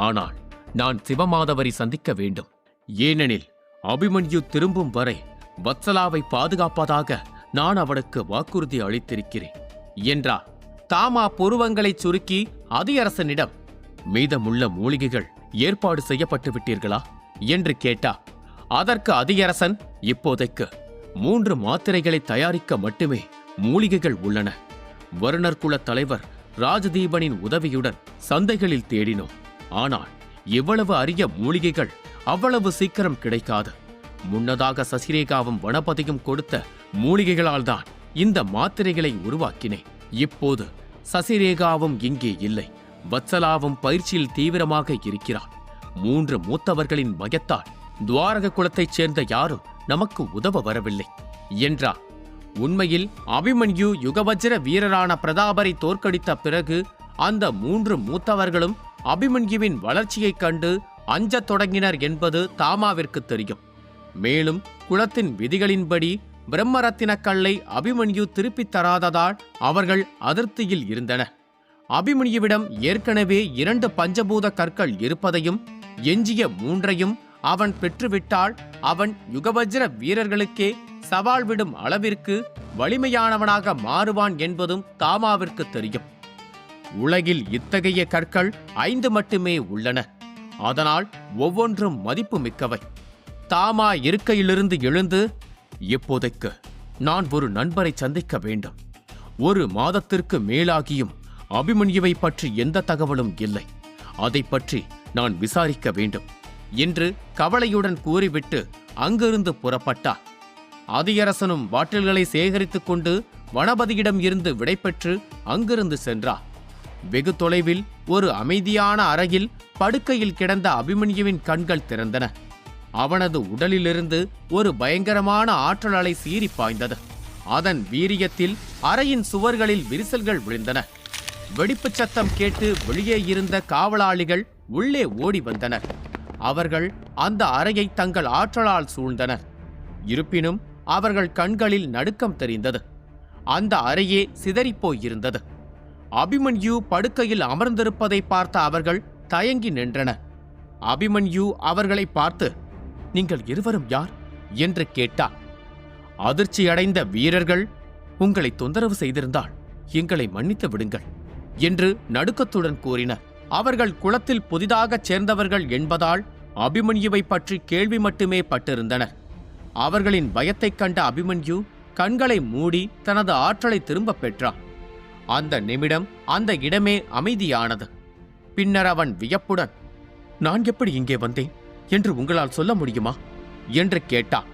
ஆனால் நான் சிவமாதவரை சந்திக்க வேண்டும். ஏனெனில் அபிமன்யு திரும்பும் வரை வத்சலாவை பாதுகாப்பதாக நான் அவனுக்கு வாக்குறுதி அளித்திருக்கிறேன் என்றார். தாமா புருவங்களை சுருக்கி அதியரசனிடம், மீதமுள்ள மூலிகைகள் ஏற்பாடு செய்யப்பட்டு விட்டீர்களா என்று கேட்டார். அதற்கு அதியரசன், இப்போதைக்கு 3 மாத்திரைகளை தயாரிக்க மட்டுமே மூலிகைகள் உள்ளன. வருணர் குல தலைவர் ராஜதீபனின் உதவியுடன் சந்தைகளில் தேடினோம். ஆனால் இவ்வளவு அரிய மூலிகைகள் அவ்வளவு சீக்கிரம் கிடைக்காது. முன்னதாக சசிரேகாவும் வனபதியும் கொடுத்த மூலிகைகளால் தான் இந்த மாத்திரைகளை உருவாக்கினேன். இப்போது சசிரேகாவும் இங்கே இல்லை. வத்சலாவும் பயிற்சியில் தீவிரமாக இருக்கிறார். 3 மூத்தவர்களின் மயத்தால் துவாரக குலத்தைச் சேர்ந்த யாரும் நமக்கு உதவ வரவில்லை என்றார். உண்மையில் அபிமன்யு யுகவஜ்ர வீரரான பிரதாபரை தோற்கடித்த பிறகு அந்த 3 மூத்தவர்களும் அபிமன்யுவின் வளர்ச்சியைக் கண்டு அஞ்சத் தொடங்கினர் என்பது தாமாவிற்கு தெரியும். மேலும் குலத்தின் விதிகளின்படி பிரம்மரத்தின கல்லை அபிமன்யு திருப்பித் தராததால் அவர்கள் அதிருப்தியில் இருந்தனர். அபிமன்யுவிடம் ஏற்கனவே 2 பஞ்சபூத கற்கள் இருப்பதையும் எஞ்சிய 3ஐயும் அவன் பெற்றுவிட்டால் அவன் யுகவஜ்ர வீரர்களுக்கே சவால் விடும் அளவிற்கு வலிமையானவனாக மாறுவான் என்பதும் தாமாவிற்கு தெரியும். உலகில் இத்தகைய கற்கள் 5 மட்டுமே உள்ளன. அதனால் ஒவ்வொன்றும் மதிப்பு மிக்கவை. தாமா இருக்கையிலிருந்து எழுந்து, இப்போதைக்கு நான் ஒரு நண்பரை சந்திக்க வேண்டும். 1 மாதத்திற்கு மேலாகியும் அபிமன்யுவை பற்றி எந்த தகவலும் இல்லை. அதை பற்றி நான் விசாரிக்க வேண்டும் என்று கவலையுடன் கூறிவிட்டு அங்கிருந்து புறப்பட்டார். அதியரசனும் பாட்டில்களை சேகரித்துக் கொண்டு வனபதியிடம் இருந்து விடைபெற்று அங்கிருந்து சென்றார். வெகு தொலைவில் ஒரு அமைதியான அறையில் படுக்கையில் கிடந்த அபிமன்யுவின் கண்கள் திறந்தன. அவனது உடலிலிருந்து ஒரு பயங்கரமான ஆற்றல் அலை சீறி பாய்ந்தது. அதன் வீரியத்தில் அறையின் சுவர்களில் விரிசல்கள் விழுந்தன. வெடிப்புச் சத்தம் கேட்டு வெளியே இருந்த காவலாளிகள் உள்ளே ஓடி வந்தனர். அவர்கள் அந்த அறையை தங்கள் ஆற்றலால் சூழ்ந்தனர். இருப்பினும் அவர்கள் கண்களில் நடுக்கம் தெரிந்தது. அந்த அறையே சிதறிப்போயிருந்தது. அபிமன்யு படுக்கையில் அமர்ந்திருப்பதை பார்த்த அவர்கள் தயங்கி நின்றனர். அபிமன்யு அவர்களை பார்த்து, நீங்கள் இருவரும் யார் என்று கேட்டார். அதிர்ச்சியடைந்த வீரர்கள், உங்களை தொந்தரவு செய்திருந்தால் எங்களை மன்னித்து விடுங்கள் என்று நடுக்கத்துடன் கூறினர். அவர்கள் குலத்தில் புதிதாகச் சேர்ந்தவர்கள் என்பதால் அபிமன்யுவை பற்றி கேள்வி மட்டுமே பட்டிருந்தனர். அவர்களின் பயத்தைக் கண்ட அபிமன்யு கண்களை மூடி தனது ஆற்றலை திரும்பப் பெற்றான். அந்த நிமிடம் அந்த இடமே அமைதியானது. பின்னர் அவன் வியப்புடன், நான் எப்படி இங்கே வந்தேன் என்று உங்களால் சொல்ல முடியுமா என்று கேட்டான்.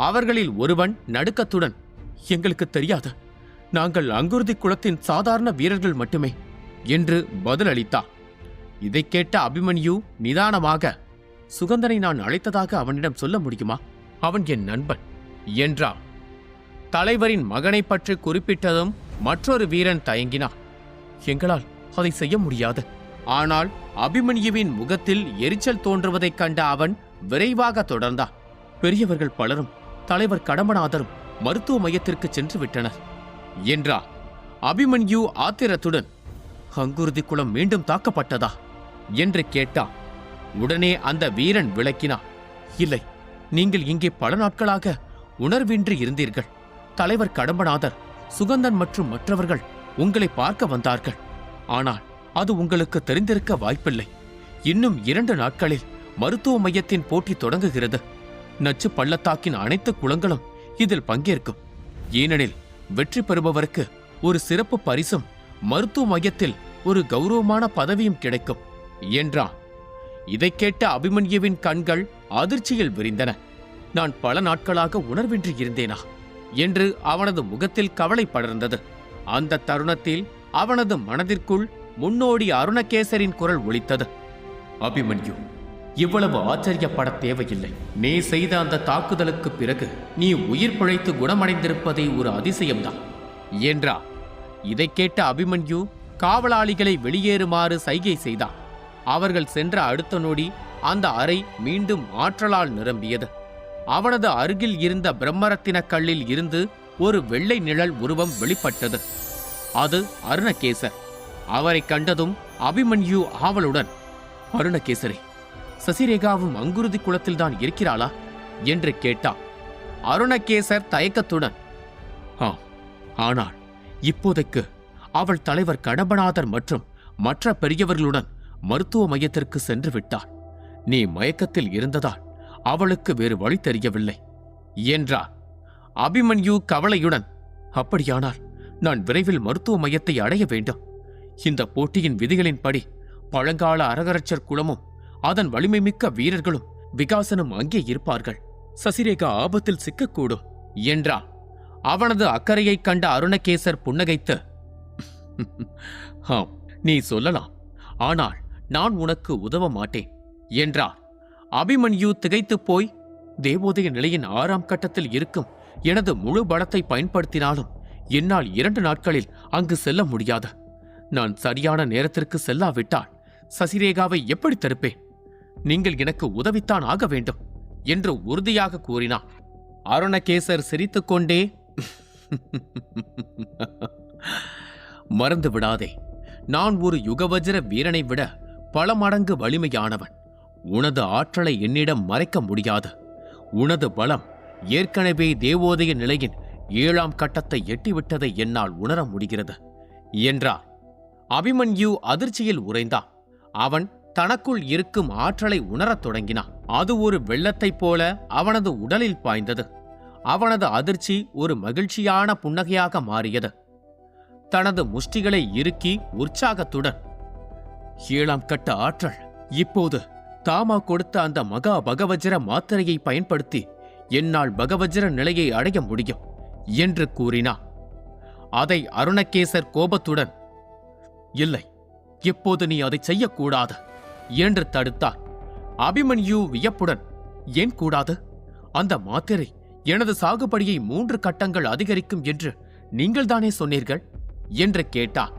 அவர்களில் ஒருவன் நடுக்கத்துடன், எங்களுக்கு தெரியாது, நாங்கள் அங்குருதி குலத்தின் சாதாரண வீரர்கள் மட்டுமே என்று பதிலளித்தான். இதைக் கேட்ட அபிமன்யு நிதானமாக, சுகந்தனை நான் அழைத்ததாக அவனிடம் சொல்ல முடியுமா? அவன் என் நண்பன் என்றான். தலைவரின் மகனை பற்றி குறிப்பிட்டதும் மற்றொரு வீரன் தயங்கினான். எங்களால் அதை செய்ய முடியாது. ஆனால் அபிமன்யுவின் முகத்தில் எரிச்சல் தோன்றுவதைக் கண்ட அவன் விரைவாக தொடர்ந்தான். பெரியவர்கள் பலரும் தலைவர் கடம்பநாதரும் மருத்துவ மையத்திற்கு சென்று விட்டனர் என்றார். அபிமன்யு ஆத்திரத்துடன், அங்குருதி குலம் மீண்டும் தாக்கப்பட்டதா என்று கேட்டான். உடனே அந்த வீரன் விளக்கினான். இல்லை, நீங்கள் இங்கே பல நாட்களாக உணர்வின்றி இருந்தீர்கள். தலைவர் கடம்பநாதர், சுகந்தன் மற்றும் மற்றவர்கள் உங்களை பார்க்க வந்தார்கள். ஆனால் அது உங்களுக்கு தெரிந்திருக்க வாய்ப்பில்லை. இன்னும் 2 நாட்களில் மருத்துவ மையத்தின் போட்டி தொடங்குகிறது. நச்சு பள்ளத்தாக்கின் அனைத்து குளங்களும் இதில் பங்கேற்கும். ஏனெனில் வெற்றி பெறுபவருக்கு ஒரு சிறப்பு பரிசும் மருத்துவ மையத்தில் ஒரு கௌரவமான பதவியும் கிடைக்கும் என்றான். இதைக் கேட்ட அபிமன்யுவின் கண்கள் அதிர்ச்சியில் விரிந்தன. நான் பல நாட்களாக உணர்வின்றி இருந்தேனா என்று அவனது முகத்தில் கவலை படர்ந்தது. அந்த தருணத்தில் அவனது மனதிற்குள் முன்னோடி அருணகேசரின் குரல் ஒலித்தது. அபிமன்யு, இவ்வளவு ஆச்சரியப்பட தேவையில்லை. நீ செய்த அந்த தாக்குதலுக்கு பிறகு நீ உயிர் பிழைத்து குணமடைந்திருப்பதே ஒரு அதிசயம்தான் என்றார். இதைக் கேட்ட அபிமன்யு காவலாளிகளை வெளியேறுமாறு சைகை செய்தான். அவர்கள் சென்ற அடுத்த நொடி அந்த அறை மீண்டும் ஆற்றலால் நிரம்பியது. அவனது அருகில் இருந்த பிரம்மரத்தின கல்லில் இருந்து ஒரு வெள்ளை நிழல் உருவம் வெளிப்பட்டது. அது அருணகேசர். அவரை கண்டதும் அபிமன்யு ஆவலுடன், அருணகேசரே, சசிரேகாவும் அங்குருதி குலத்தில்தான் இருக்கிறாளா என்று கேட்டான். அருணகேசர் தயக்கத்துடன், ஆனால் இப்போதைக்கு அவள் தலைவர் கடம்பநாதர் மற்றும் மற்ற பெரியவர்களுடன் மருத்துவ மையத்திற்கு சென்று விட்டாள். நீ மயக்கத்தில் இருந்ததால் அவளுக்கு வேறு வழி தெரியவில்லை என்றார். அபிமன்யு கவலையுடன், அப்படியானால் நான் விரைவில் மருத்துவ மையத்தை அடைய வேண்டும். இந்த போட்டியின் விதிகளின்படி பழங்கால அரகரச்சர் குலமும் அதன் வலிமை மிக்க வீரர்களும் விகாசனும் அங்கே இருப்பார்கள். சசிரேகா ஆபத்தில் சிக்கக்கூடும் என்றார். அவனது அக்கறையைக் கண்ட அருணகேசர் புன்னகைத்து, ஆம், நீ சொல்லலாம், ஆனால் நான் உனக்கு உதவ மாட்டேன் என்றார். அபிமன்யு திகைத்துப் போய், தேவோதய நிலையின் 6ஆம் கட்டத்தில் இருக்கும் எனது முழு பலத்தை பயன்படுத்தினாலும் என்னால் 2 நாட்களில் அங்கு செல்ல முடியாது. நான் சரியான நேரத்திற்கு செல்லாவிட்டால் சசிரேகாவை எப்படி தடுப்பேன்? நீங்கள் எனக்கு உதவித்தான் ஆக வேண்டும் என்று உறுதியாக கூறினான். அருணகேசர் சிரித்துக்கொண்டே, மறந்து விடாதே, நான் ஒரு யுகவஜ்ர வீரனை விட பல மடங்கு வலிமையானவன். உனது ஆற்றலை என்னிடம் மறைக்க முடியாது. உனது பலம் ஏற்கனவே தேவோதய நிலையின் 7ஆம் கட்டத்தை எட்டிவிட்டதை என்னால் உணர முடிகிறது என்றார். அபிமன்யு அதிர்ச்சியில் உறைந்தான். அவன் தனக்குள் இருக்கும் ஆற்றலை உணரத் தொடங்கினான். அது ஒரு வெள்ளத்தைப் போல அவனது உடலில் பாய்ந்தது. அவனது அதிர்ச்சி ஒரு மகிழ்ச்சியான புன்னகையாக மாறியது. தனது முஷ்டிகளை இறுக்கி உற்சாகத்துடன், 7ஆம் கட்ட ஆற்றல் இப்போது தாமா கொடுத்த அந்த மகா பகவஜ்ர மாத்திரையை பயன்படுத்தி என்னால் பகவஜ்ர நிலையை அடைய முடியும் என்று கூறினான். அதை அருணகேசர் கோபத்துடன், இல்லை, எப்போது நீ அதை செய்யக்கூடாது என்று தடுத்தார். அபிமன்யு வியப்புடன், ஏன் கூடாது? அந்த மாத்திரை எனது சாகுபடியை 3 கட்டங்கள் அதிகரிக்கும் என்று நீங்கள்தானே சொன்னீர்கள் என்று கேட்டார்.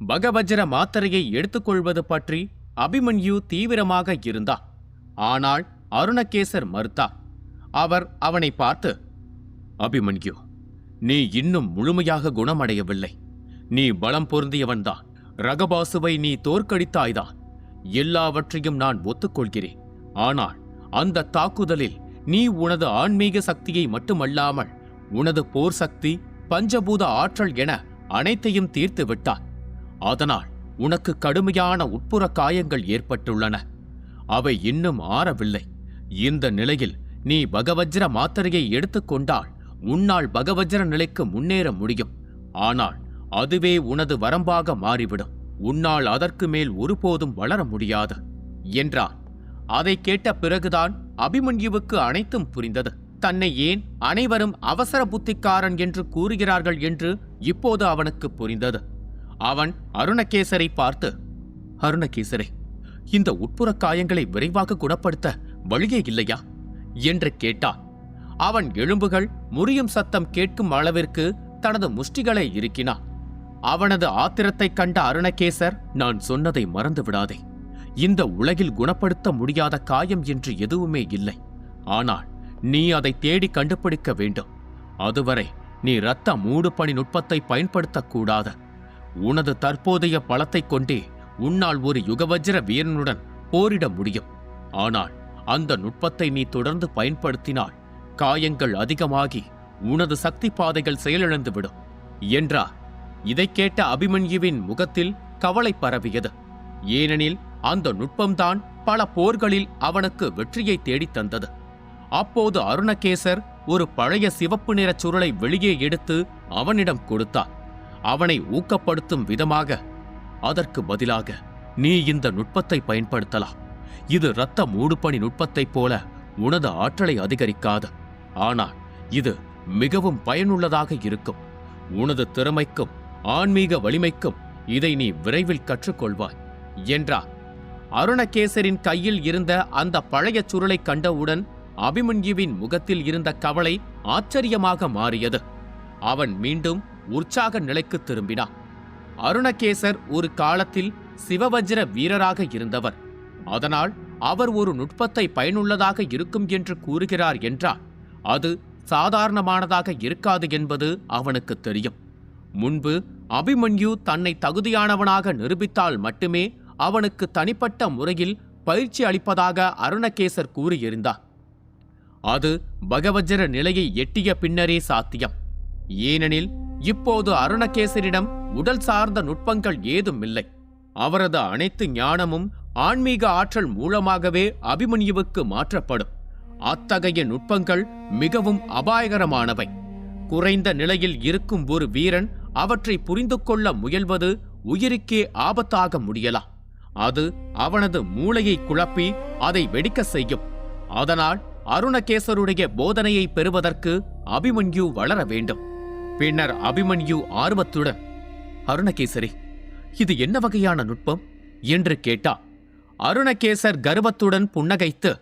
பகவஜ்ர மாத்திரையை எடுத்துக்கொள்வது பற்றி அபிமன்யு தீவிரமாக இருந்தார். ஆனால் அருணகேசர் மறுத்தார். அவர் அவனை பார்த்து, அபிமன்யு, நீ இன்னும் முழுமையாக குணமடையவில்லை. நீ பலம் பொருந்தியவன்தான். ரகபாசுவை நீ தோற்கடித்தாய்தான். எல்லாவற்றையும் நான் ஒத்துக்கொள்கிறேன். ஆனால் அந்த தாக்குதலில் நீ உனது ஆன்மீக சக்தியை மட்டுமல்லாமல் உனது போர் சக்தி, பஞ்சபூத ஆற்றல் என அனைத்தையும் தீர்த்து விட்டாய். அதனால் உனக்கு கடுமையான உட்புற காயங்கள் ஏற்பட்டுள்ளன. அவை இன்னும் ஆறவில்லை. இந்த நிலையில் நீ பகவஜ்ர மாத்திரையை எடுத்துக்கொண்டால் உன்னால் பகவஜ்ர நிலைக்கு முன்னேற முடியும். ஆனால் அதுவே உனது வரம்பாக மாறிவிடும். உன்னால் அதற்கு மேல் ஒருபோதும் வளர முடியாது என்றான். அதை கேட்ட பிறகுதான் அபிமன்யுவுக்கு அனைத்தும் புரிந்தது. தன்னை ஏன் அனைவரும் அவசர புத்திக்காரன் என்று கூறுகிறார்கள் என்று இப்போது அவனுக்கு புரிந்தது. அவன் அருணகேசரை பார்த்து, அருணகேசரே, இந்த உட்புற காயங்களை விரைவாக குணப்படுத்த வழியே இல்லையா என்று கேட்டான். அவன் எலும்புகள் முறியும் சத்தம் கேட்கும் அளவிற்கு தனது முஷ்டிகளை இறுக்கினான். அவனது ஆத்திரத்தைக் கண்ட அருணகேசர், நான் சொன்னதை மறந்து விடாதே. இந்த உலகில் குணப்படுத்த முடியாத காயம் என்று எதுவுமே இல்லை. ஆனால் நீ அதை தேடி கண்டுபிடிக்க வேண்டும். அதுவரை நீ இரத்த மூடுபனி நுட்பத்தை பயன்படுத்தக்கூடாது. உனது தற்போதைய பலத்தைக் கொண்டே உன்னால் ஒரு யுகவஜ்ர வீரனுடன் போரிட முடியும். ஆனால் அந்த நுட்பத்தை நீ தொடர்ந்து பயன்படுத்தினால் காயங்கள் அதிகமாகி உனது சக்தி பாதைகள் செயலிழந்துவிடும் என்றார். இதைக் கேட்ட அபிமன்யுவின் முகத்தில் கவலை பரவியது. ஏனெனில் அந்த நுட்பம்தான் பல போர்களில் அவனுக்கு வெற்றியை தேடித் தந்தது. அப்போது அருணகேசர் ஒரு பழைய சிவப்பு நிறச் சுருளை வெளியே எடுத்து அவனிடம் கொடுத்தார். அவனை ஊக்கப்படுத்தும் விதமாக, அதற்கு பதிலாக நீ இந்த நுட்பத்தை பயன்படுத்தலாம். இது இரத்த மூடுபனி நுட்பத்தைப் போல உனது ஆற்றலை அதிகரிக்காது. ஆனால் இது மிகவும் பயனுள்ளதாக இருக்கும். உனது திறமைக்கும் ஆன்மீக வலிமைக்கும் இதை நீ விரைவில் கற்றுக்கொள்வாய் என்றார். அருணகேசரின் கையில் இருந்த அந்த பழைய சுருளை கண்டவுடன் அபிமன்யுவின் முகத்தில் இருந்த கவலை ஆச்சரியமாக மாறியது. அவன் மீண்டும் உற்சாக நிலைக்கு திரும்பினான். அருணகேசர் ஒரு காலத்தில் சிவவஜ்ர வீரராக இருந்தவர். அதனால் அவர் ஒரு நுட்பத்தை பயனுள்ளதாக இருக்கும் என்று கூறுகிறார் என்றால் அது சாதாரணமானதாக இருக்காது என்பது அவனுக்கு தெரியும். முன்பு அபிமன்யு தன்னை தகுதியானவனாக நிரூபித்தால் மட்டுமே அவனுக்கு தனிப்பட்ட முறையில் பயிற்சி அளிப்பதாக அருணகேசர் கூறியிருந்தார். அது பகவஜ்ர நிலையை எட்டிய பின்னரே சாத்தியம். ஏனெனில் இப்போது அருணகேசரிடம் உடல் சார்ந்த நுட்பங்கள் ஏதும் இல்லை. அவரது அனைத்து ஞானமும் ஆன்மீக ஆற்றல் மூலமாகவே அபிமன்யுவுக்கு மாற்றப்படும். அத்தகைய நுட்பங்கள் மிகவும் அபாயகரமானவை. குறைந்த நிலையில் இருக்கும் ஒரு வீரன் அவற்றை புரிந்து கொள்ள முயல்வது உயிருக்கே ஆபத்தாக முடியலாம். அது அவனது மூளையை குழப்பி அதை வெடிக்க செய்யும். அதனால் அருணகேசருடைய போதனையை பெறுவதற்கு அபிமன்யு வளர வேண்டும். பின்னர் அபிமன்யு ஆர்வத்துடன், அருணகேசரே, இது என்ன வகையான நுட்பம் என்று கேட்டார். அருணகேசர் கர்வத்துடன் புன்னகைத்து,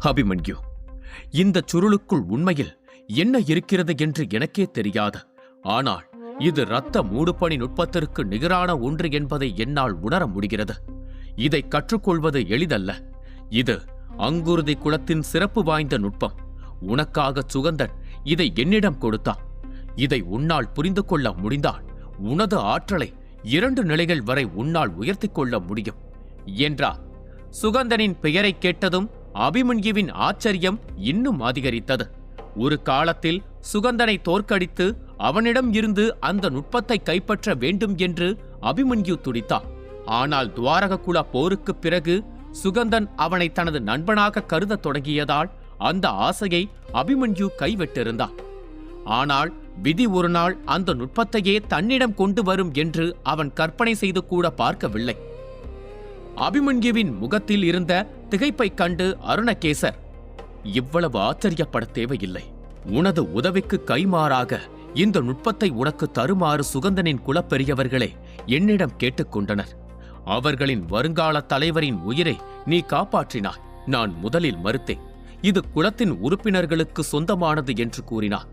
அபிமன்யு, இந்த சுருளுக்குள் உண்மையில் என்ன இருக்கிறது என்று எனக்கே தெரியாது. ஆனால் இது இரத்த மூடுபனி நுட்பத்திற்கு நிகரான ஒன்று என்பதை என்னால் உணர முடிகிறது. இதை கற்றுக்கொள்வது எளிதல்ல. இது அங்குருதி குலத்தின் சிறப்பு வாய்ந்த நுட்பம். உனக்காக சுகந்தன் இதை என்னிடம் கொடுத்தான். இதை உன்னால் புரிந்து கொள்ள முடிந்தால் உனது ஆற்றலை 2 நிலைகள் வரை உன்னால் உயர்த்திக் கொள்ள முடியும் என்றார். சுகந்தனின் பெயரை கேட்டதும் அபிமன்யுவின் ஆச்சரியம் இன்னும் அதிகரித்தது. ஒரு காலத்தில் சுகந்தனை தோற்கடித்து அவனிடம் இருந்து அந்த நுட்பத்தை கைப்பற்ற வேண்டும் என்று அபிமன்யு துடித்தார். ஆனால் துவாரககுல போருக்குப் பிறகு சுகந்தன் அவனை தனது நண்பனாக கருதத் தொடங்கியதால் அந்த ஆசையை அபிமன்யு கைவிட்டிருந்தான். ஆனால் விதி ஒரு நாள் அந்த நுட்பத்தையே தன்னிடம் கொண்டு வரும் என்று அவன் கற்பனை செய்து கூட பார்க்கவில்லை. அபிமன்யுவின் முகத்தில் இருந்த திகைப்பைக் கண்டு அருணகேசர், இவ்வளவு ஆச்சரியப்பட தேவையில்லை. உனது உதவிக்கு கைமாறாக இந்த நுட்பத்தை உனக்கு தருமாறு சுகந்தனின் குலப்பெரியவர்களே என்னிடம் கேட்டுக்கொண்டனர். அவர்களின் வருங்கால தலைவரின் உயிரை நீ காப்பாற்றினாய். நான் முதலில் மறுத்தேன். இது குலத்தின் உறுப்பினர்களுக்கு சொந்தமானது என்று கூறினார்.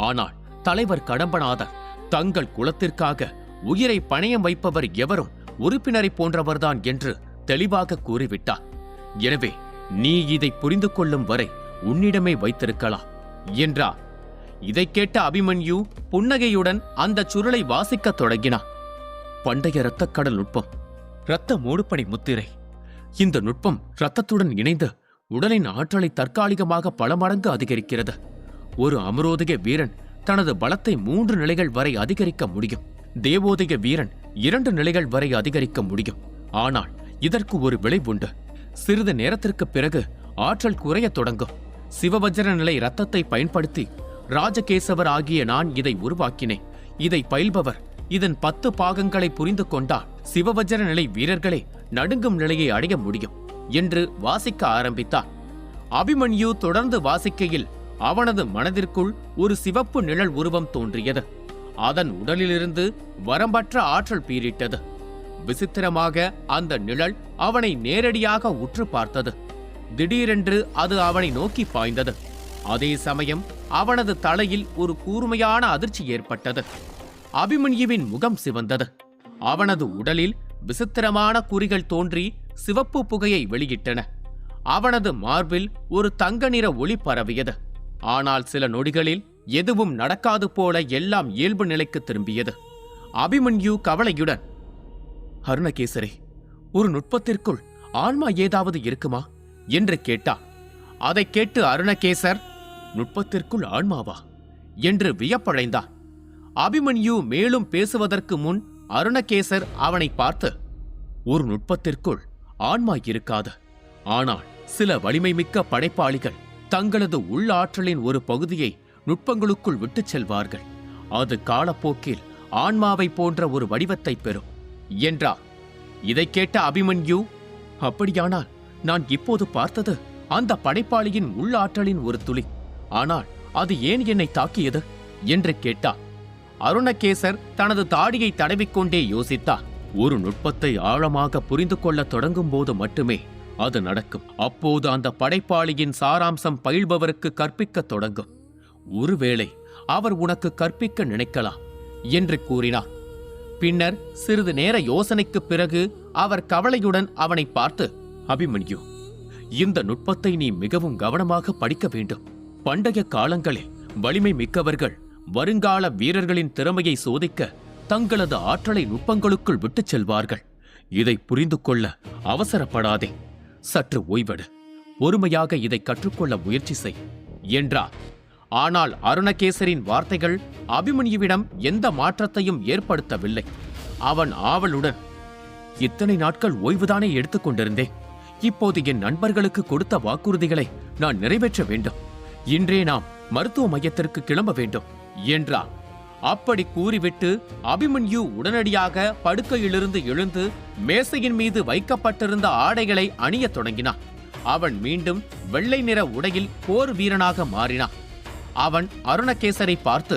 ஆனால் தலைவர் கடம்பநாதர் தங்கள் குலத்திற்காக உயிரை பணயம் வைப்பவர் எவரும் உறுப்பினரை போன்றவர்தான் என்று தெளிவாக கூறிவிட்டார். எனவே நீ இதை புரிந்து கொள்ளும் வரை உன்னிடமே வைத்திருக்கலாம் என்றார். இதைக் கேட்ட அபிமன்யு புன்னகையுடன் அந்த சுருளை வாசிக்கத் தொடங்கினார். பண்டைய இரத்தக்கடல் நுட்பம், இரத்த மூடுபனி முத்திரை. இந்த நுட்பம் இரத்தத்துடன் இணைந்து உடலின் ஆற்றலை தற்காலிகமாக பல மடங்கு அதிகரிக்கிறது. ஒரு அமரோதய வீரன் தனது பலத்தை 3 நிலைகள் வரை அதிகரிக்க முடியும். தேவோதய வீரன் 2 நிலைகள் வரை அதிகரிக்க முடியும். ஆனால் இதற்கு ஒரு விளைவுண்டு. சிறிது நேரத்திற்கு பிறகு ஆற்றல் குறையத் தொடங்கும். சிவவஜ்ர நிலை ரத்தத்தை பயன்படுத்தி ராஜகேசவர் ஆகிய நான் இதை உருவாக்கினேன். இதை பயில்பவர் இதன் 10 பாகங்களை புரிந்து கொண்டால் சிவவஜ்ர நிலை வீரர்களே நடுங்கும் நிலையை அடைய முடியும் என்று வாசிக்க ஆரம்பித்தார். அபிமன்யு தொடர்ந்து வாசிக்கையில் அவனது மனதிற்குள் ஒரு சிவப்பு நிழல் உருவம் தோன்றியது. அதன் உடலிலிருந்து வரம்பற்ற ஆற்றல் பீரிட்டது. விசித்திரமாக அந்த நிழல் அவனை நேரடியாக உற்று பார்த்தது. திடீரென்று அது அவனை நோக்கி பாய்ந்தது. அதே சமயம் அவனது தலையில் ஒரு கூர்மையான அதிர்ச்சி ஏற்பட்டது. அபிமன்யுவின் முகம் சிவந்தது. அவனது உடலில் விசித்திரமான குறிகள் தோன்றி சிவப்பு புகையை வெளியிட்டன. அவனது மார்பில் ஒரு தங்க நிற ஒளி பரவியது. ஆனால் சில நொடிகளில் எதுவும் நடக்காது போல எல்லாம் இயல்பு நிலைக்கு திரும்பியது. அபிமன்யு கவலையுடன், அருணகேசரே, ஒரு நுட்பத்திற்குள் ஆன்மா ஏதாவது இருக்குமா என்று கேட்டான். அதைக் கேட்டு அருணகேசர், நுட்பத்திற்குள் ஆன்மாவா என்று வியப்படைந்தான். அபிமன்யு மேலும் பேசுவதற்கு முன் அருணகேசர் அவனை பார்த்து, ஒரு நுட்பத்திற்குள் ஆன்மா இருக்காது. ஆனால் சில வலிமை மிக்க படைப்பாளிகள் தங்களது உள்ளாற்றலின் ஒரு பகுதியை நுட்பங்களுக்குள் விட்டுச் செல்வார்கள். அது காலப்போக்கில் ஆன்மாவை போன்ற ஒரு வடிவத்தை பெறும் என்றார். இதைக் கேட்ட அபிமன்யு, அப்படியானால் நான் இப்போது பார்த்தது அந்த படைப்பாளியின் உள்ளாற்றலின் ஒரு துளி. ஆனால் அது ஏன் என்னை தாக்கியது என்று கேட்டார். அருணகேசர் தனது தாடியை தடவிக்கொண்டே யோசித்தார். ஒரு நுட்பத்தை ஆழமாக புரிந்து கொள்ள தொடங்கும் போது மட்டுமே அது நடக்கும். அப்போது அந்த படைப்பாளியின் சாராம்சம் பயில்பவருக்கு கற்பிக்க தொடங்கும். ஒருவேளை அவர் உனக்கு கற்பிக்க நினைக்கலாம் என்று கூறினார். பின்னர் சிறிது நேர யோசனைக்குப் பிறகு அவர் கவலையுடன் அவனை பார்த்து, அபிமன்யு, இந்த நுட்பத்தை நீ மிகவும் கவனமாக படிக்க வேண்டும். பண்டைய காலங்களில் வலிமை மிக்கவர்கள் வருங்கால வீரர்களின் திறமையை சோதிக்க தங்களது ஆற்றலை நுட்பங்களுக்குள் விட்டுச் செல்வார்கள். இதை புரிந்து கொள்ள அவசரப்படாதே. சற்று ஓய்வெடு. பொறுமையாக இதை கற்றுக்கொள்ள முயற்சி செய் என்றார். ஆனால் அருணகேசரின் வார்த்தைகள் அபிமன்யுவிடம் எந்த மாற்றத்தையும் ஏற்படுத்தவில்லை. அவன் ஆவலுடன், இத்தனை நாட்கள் ஓய்வுதானே எடுத்துக்கொண்டிருந்தேன். இப்போது என் நண்பர்களுக்கு கொடுத்த வாக்குறுதிகளை நான் நிறைவேற்ற வேண்டும். இன்றே நாம் மருத்துவ மையத்திற்கு கிளம்ப வேண்டும் என்றார். அப்படி கூறிவிட்டு அபிமன்யு உடனடியாக படுக்கையிலிருந்து எழுந்து மேசையின் மீது வைக்கப்பட்டிருந்த ஆடைகளை அணியத் தொடங்கினான். அவன் மீண்டும் வெள்ளை நிற உடையில் போர் வீரனாக மாறினான். அவன் அருணகேசரை பார்த்து,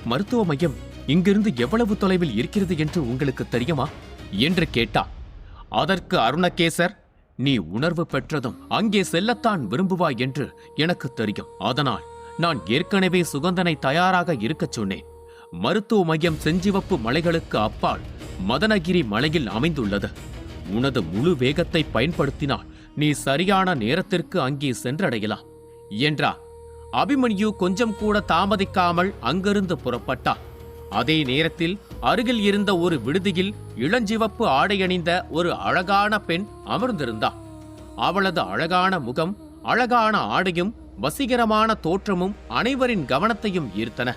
மருத்துவ மையம் இங்கிருந்து எவ்வளவு தொலைவில் இருக்கிறது என்று உங்களுக்கு தெரியுமா என்று கேட்டான். அதற்கு அருணகேசர், நீ உணர்வு பெற்றதும் அங்கே செல்லத்தான் விரும்புவாய் என்று எனக்கு தெரியும். அதனால் நான் ஏற்கனவே சுகந்தனை தயாராக இருக்கச் சொன்னேன். மருத்துவ மையம் செஞ்சிவப்பு மலைகளுக்கு அப்பால் மதனகிரி மலையில் அமைந்துள்ளது. உனது முழு வேகத்தை பயன்படுத்தினால் நீ சரியான நேரத்திற்கு அங்கே சென்றடையலாம் என்றார். அபிமன்யு கொஞ்சம் கூட தாமதிக்காமல் அங்கிருந்து புறப்பட்டார். அதே நேரத்தில் அருகில் இருந்த ஒரு விடுதியில் இளஞ்சிவப்பு ஆடையணிந்த ஒரு அழகான பெண் அமர்ந்திருந்தார். அவளது அழகான முகம், அழகான ஆடையும் வசீகரமான தோற்றமும் அனைவரின் கவனத்தையும் ஈர்த்தன.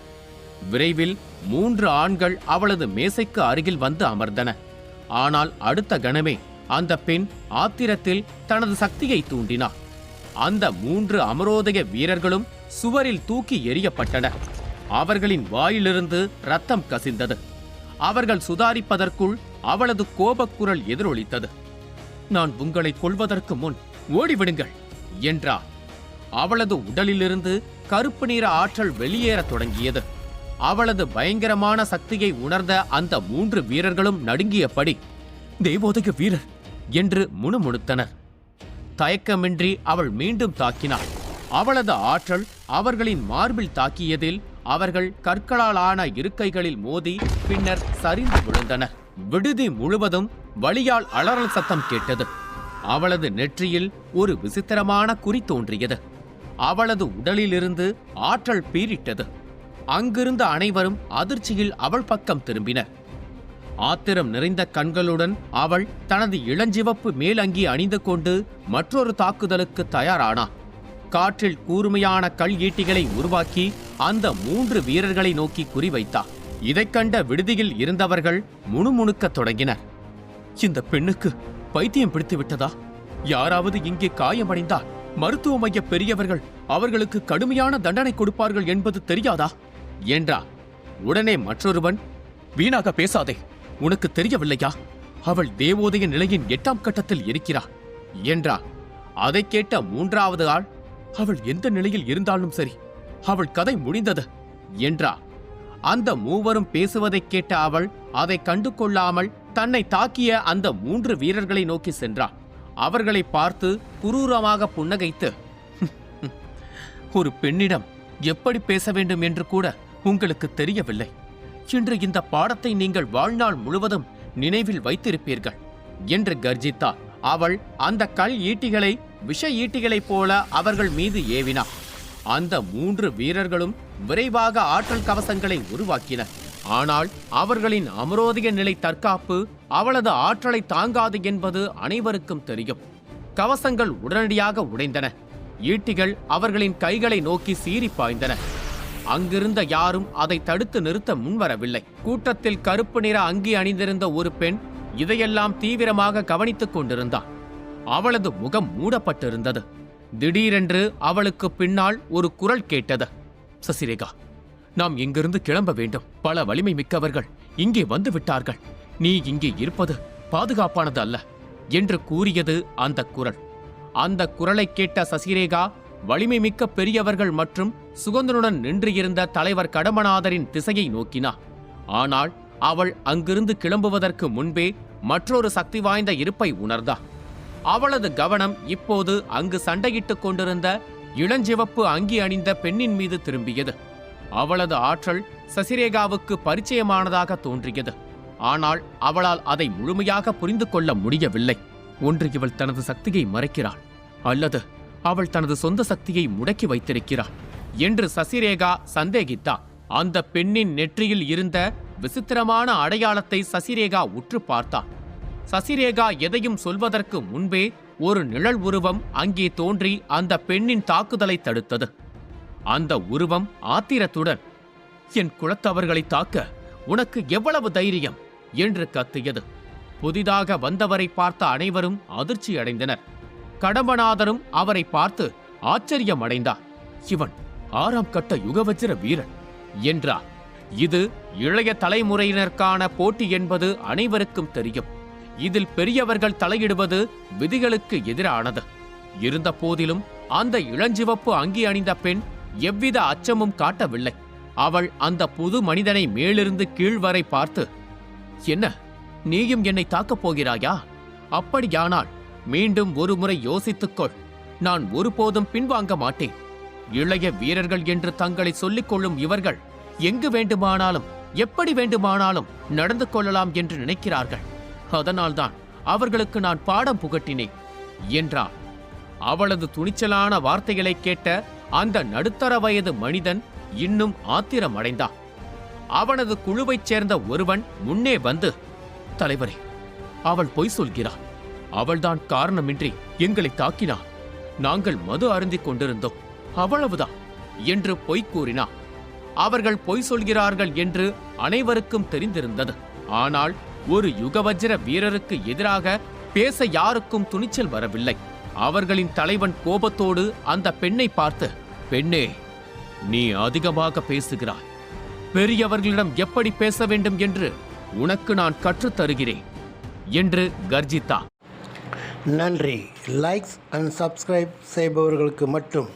விரைவில் 3 ஆண்கள் அவளது மேசைக்கு அருகில் வந்து அமர்ந்தன. ஆனால் அடுத்த கணமே அந்த பெண் ஆத்திரத்தில் தனது சக்தியை தூண்டினார். அந்த 3 அமரோதய வீரர்களும் சுவரில் தூக்கி எறியப்பட்டனர். அவர்களின் வாயிலிருந்து ரத்தம் கசிந்தது. அவர்கள் சுதாரிப்பதற்குள் அவளது கோபக்குரல் எதிரொலித்தது. நான் உங்களை கொல்வதற்கு முன் ஓடிவிடுங்கள் என்றார். அவளது உடலிலிருந்து கருப்பு நிற ஆற்றல் வெளியேறத் தொடங்கியது. அவளது பயங்கரமான சக்தியை உணர்ந்த அந்த 3 வீரர்களும் நடுங்கியபடி, தேவோதய வீரர் என்று முணுமுணுத்தனர். தயக்கமின்றி அவள் மீண்டும் தாக்கினாள். அவளது ஆற்றல் அவர்களின் மார்பில் தாக்கியதில் அவர்கள் கற்களால் ஆன இருக்கைகளில் மோதி பின்னர் சரிந்து விழுந்தனர். விடுதி முழுவதும் வலியால் அலறல் சத்தம் கேட்டது. அவளது நெற்றியில் ஒரு விசித்திரமான குறி தோன்றியது. அவளது உடலிலிருந்து ஆற்றல் பீரிட்டது. அங்கிருந்த அனைவரும் அதிர்ச்சியில் அவள் பக்கம் திரும்பினர். ஆத்திரம் நிறைந்த கண்களுடன் அவள் தனது இளஞ்சிவப்பு மேலங்கி அணிந்து கொண்டு மற்றொரு தாக்குதலுக்கு தயாரானாள். காற்றில் கூர்மையான கல் ஈட்டிகளை உருவாக்கி அந்த 3 வீரர்களை நோக்கி குறிவைத்தார். இதைக் கண்ட விடுதியில் இருந்தவர்கள் முணுமுணுக்கத் தொடங்கினர். இந்த பெண்ணுக்கு பைத்தியம் பிடித்து விட்டதா? யாராவது இங்கே காயமடைந்தால் மருத்துவ மைய பெரியவர்கள் அவர்களுக்கு கடுமையான தண்டனை கொடுப்பார்கள் என்பது தெரியாதா என்றார். உடனே மற்றொருவன், வீணாக பேசாதே, உனக்கு தெரியவில்லையா? அவள் தேவோதய நிலையின் 8ஆம் கட்டத்தில் இருக்கிறார் என்றார். அதை கேட்ட 3வது ஆள், அவள் எந்த நிலையில் இருந்தாலும் சரி, அவள் கதை முடிந்தது என்றார். அந்த மூவரும் பேசுவதைக் கேட்ட அவள் அதை கண்டு கொள்ளாமல் தன்னை தாக்கிய அந்த 3 வீரர்களை நோக்கி சென்றாள். அவர்களை பார்த்து குரூரமாக புன்னகைத்து, ஒரு பெண்ணிடம் எப்படி பேச வேண்டும் என்று கூட உங்களுக்கு தெரியவில்லை. இன்று இந்த பாடத்தை நீங்கள் வாழ்நாள் முழுவதும் நினைவில் வைத்திருப்பீர்கள் என்று கர்ஜித்தாள். அவள் அந்த கல் ஈட்டிகளை விஷ ஈட்டிகளைப் போல அவர்கள் மீது ஏவினாள். அந்த 3 வீரர்களும் விரைவாக ஆற்றல் கவசங்களை உருவாக்கினர். ஆனால் அவர்களின் அமரோதிய நிலை தற்காப்பு அவளது ஆற்றலை தாங்காது என்பது அனைவருக்கும் தெரியும். கவசங்கள் உடனடியாக உடைந்தன. ஈட்டிகள் அவர்களின் கைகளை நோக்கி சீறி பாய்ந்தன. அங்கிருந்த யாரும் அதை தடுத்து நிறுத்த முன்வரவில்லை. கூட்டத்தில் கருப்பு நிற அங்கி அணிந்திருந்த ஒரு பெண் இதையெல்லாம் தீவிரமாக கவனித்துக் கொண்டிருந்தாள். அவளது முகம் மூடப்பட்டிருந்தது. திடீரென்று அவளுக்கு பின்னால் ஒரு குரல் கேட்டது. சசிரேகா, நாம் இங்கிருந்து கிளம்ப வேண்டும். பல வலிமை மிக்கவர்கள் இங்கே வந்து விட்டார்கள். நீ இங்கே இருப்பது பாதுகாப்பானது அல்ல என்று கூறியது அந்த குரல். அந்த குரலை கேட்ட சசிரேகா வலிமை மிக்க பெரியவர்கள் மற்றும் சுகந்தனுடன் நின்று இருந்த தலைவர் கடம்பநாதரின் திசையை நோக்கினார். ஆனால் அவள் அங்கிருந்து கிளம்புவதற்கு முன்பே மற்றொரு சக்தி வாய்ந்த இருப்பை உணர்ந்தார். அவளது கவனம் இப்போது அங்கு சண்டையிட்டுக் கொண்டிருந்த இளஞ்சிவப்பு அங்கி அணிந்த பெண்ணின் மீது திரும்பியது. அவளது ஆற்றல் சசிரேகாவுக்கு பரிச்சயமானதாக தோன்றியது. ஆனால் அவளால் அதை முழுமையாக புரிந்து கொள்ள முடியவில்லை. ஒன்று இவள் தனது சக்தியை மறைக்கிறாள், அல்லது அவள் தனது சொந்த சக்தியை முடக்கி வைத்திருக்கிறாள் என்று சசிரேகா சந்தேகித்தாள். அந்த பெண்ணின் நெற்றியில் இருந்த விசித்திரமான அடையாளத்தை சசிரேகா உற்று பார்த்தாள். சசிரேகா எதையும் சொல்வதற்கு முன்பே ஒரு நிழல் உருவம் அங்கே தோன்றி அந்த பெண்ணின் தாக்குதலை தடுத்தது. அந்த உருவம் ஆத்திரத்துடன், என் குலத்தவர்களை தாக்க உனக்கு எவ்வளவு தைரியம் என்று கத்தியது. புதிதாக வந்தவரை பார்த்த அனைவரும் அதிர்ச்சி அடைந்தனர். கடம்பநாதரும் அவரை பார்த்து ஆச்சரியம் அடைந்தார். இவன் 6ஆம் கட்ட யுகவஜ்ர வீரன் என்றார். இது இளைய தலைமுறையினருக்கான போட்டி என்பது அனைவருக்கும் தெரியும். இதில் பெரியவர்கள் தலையிடுவது விதிகளுக்கு எதிரானது. இருந்த போதிலும் அந்த இளஞ்சிவப்பு அங்கி அணிந்த பெண் எவ்வித அச்சமும் காட்டவில்லை. அவள் அந்த புது மனிதனை மேலிருந்து கீழ் வரை பார்த்து, என்ன, நீயும் என்னை தாக்கப் போகிறாயா? அப்படியானால் மீண்டும் ஒருமுறை யோசித்துக்கொள். நான் ஒருபோதும் பின்வாங்க மாட்டேன். இளைய வீரர்கள் என்று தங்களை சொல்லிக் கொள்ளும் இவர்கள் எங்கு வேண்டுமானாலும் எப்படி வேண்டுமானாலும் நடந்து கொள்ளலாம் என்று நினைக்கிறார்கள். அதனால்தான் அவர்களுக்கு நான் பாடம் புகட்டினேன் என்றார். அவளது துணிச்சலான வார்த்தைகளை கேட்ட அந்த நடுத்தர வயது மனிதன் இன்னும் ஆத்திரமடைந்தான். அவனது குழுவைச் சேர்ந்த ஒருவன் முன்னே வந்து, தலைவரே, அவள் பொய் சொல்கிறாள். அவள்தான் காரணமின்றி எங்களை தாக்கினாள். நாங்கள் மது அருந்திக் கொண்டிருந்தோம், அவ்வளவுதான் என்று பொய் கூறினார். அவர்கள் பொய் சொல்கிறார்கள் என்று அனைவருக்கும் தெரிந்திருந்தது. ஆனால் ஒரு யுகவஜ்ர வீரருக்கு எதிராக பேச யாருக்கும் துணிச்சல் வரவில்லை. அவர்களின் தலைவன் கோபத்தோடு அந்த பெண்ணை பார்த்து, பெண்ணே, நீ அதிகமாக பேசுகிறாய். பெரியவர்களிடம் எப்படி பேச வேண்டும் என்று உனக்கு நான் கற்றுத் தருகிறேன் என்று கர்ஜித்தார். நன்றி. லைக்ஸ் அண்ட் சப்ஸ்கிரைப் செய்பவர்களுக்கு மட்டும்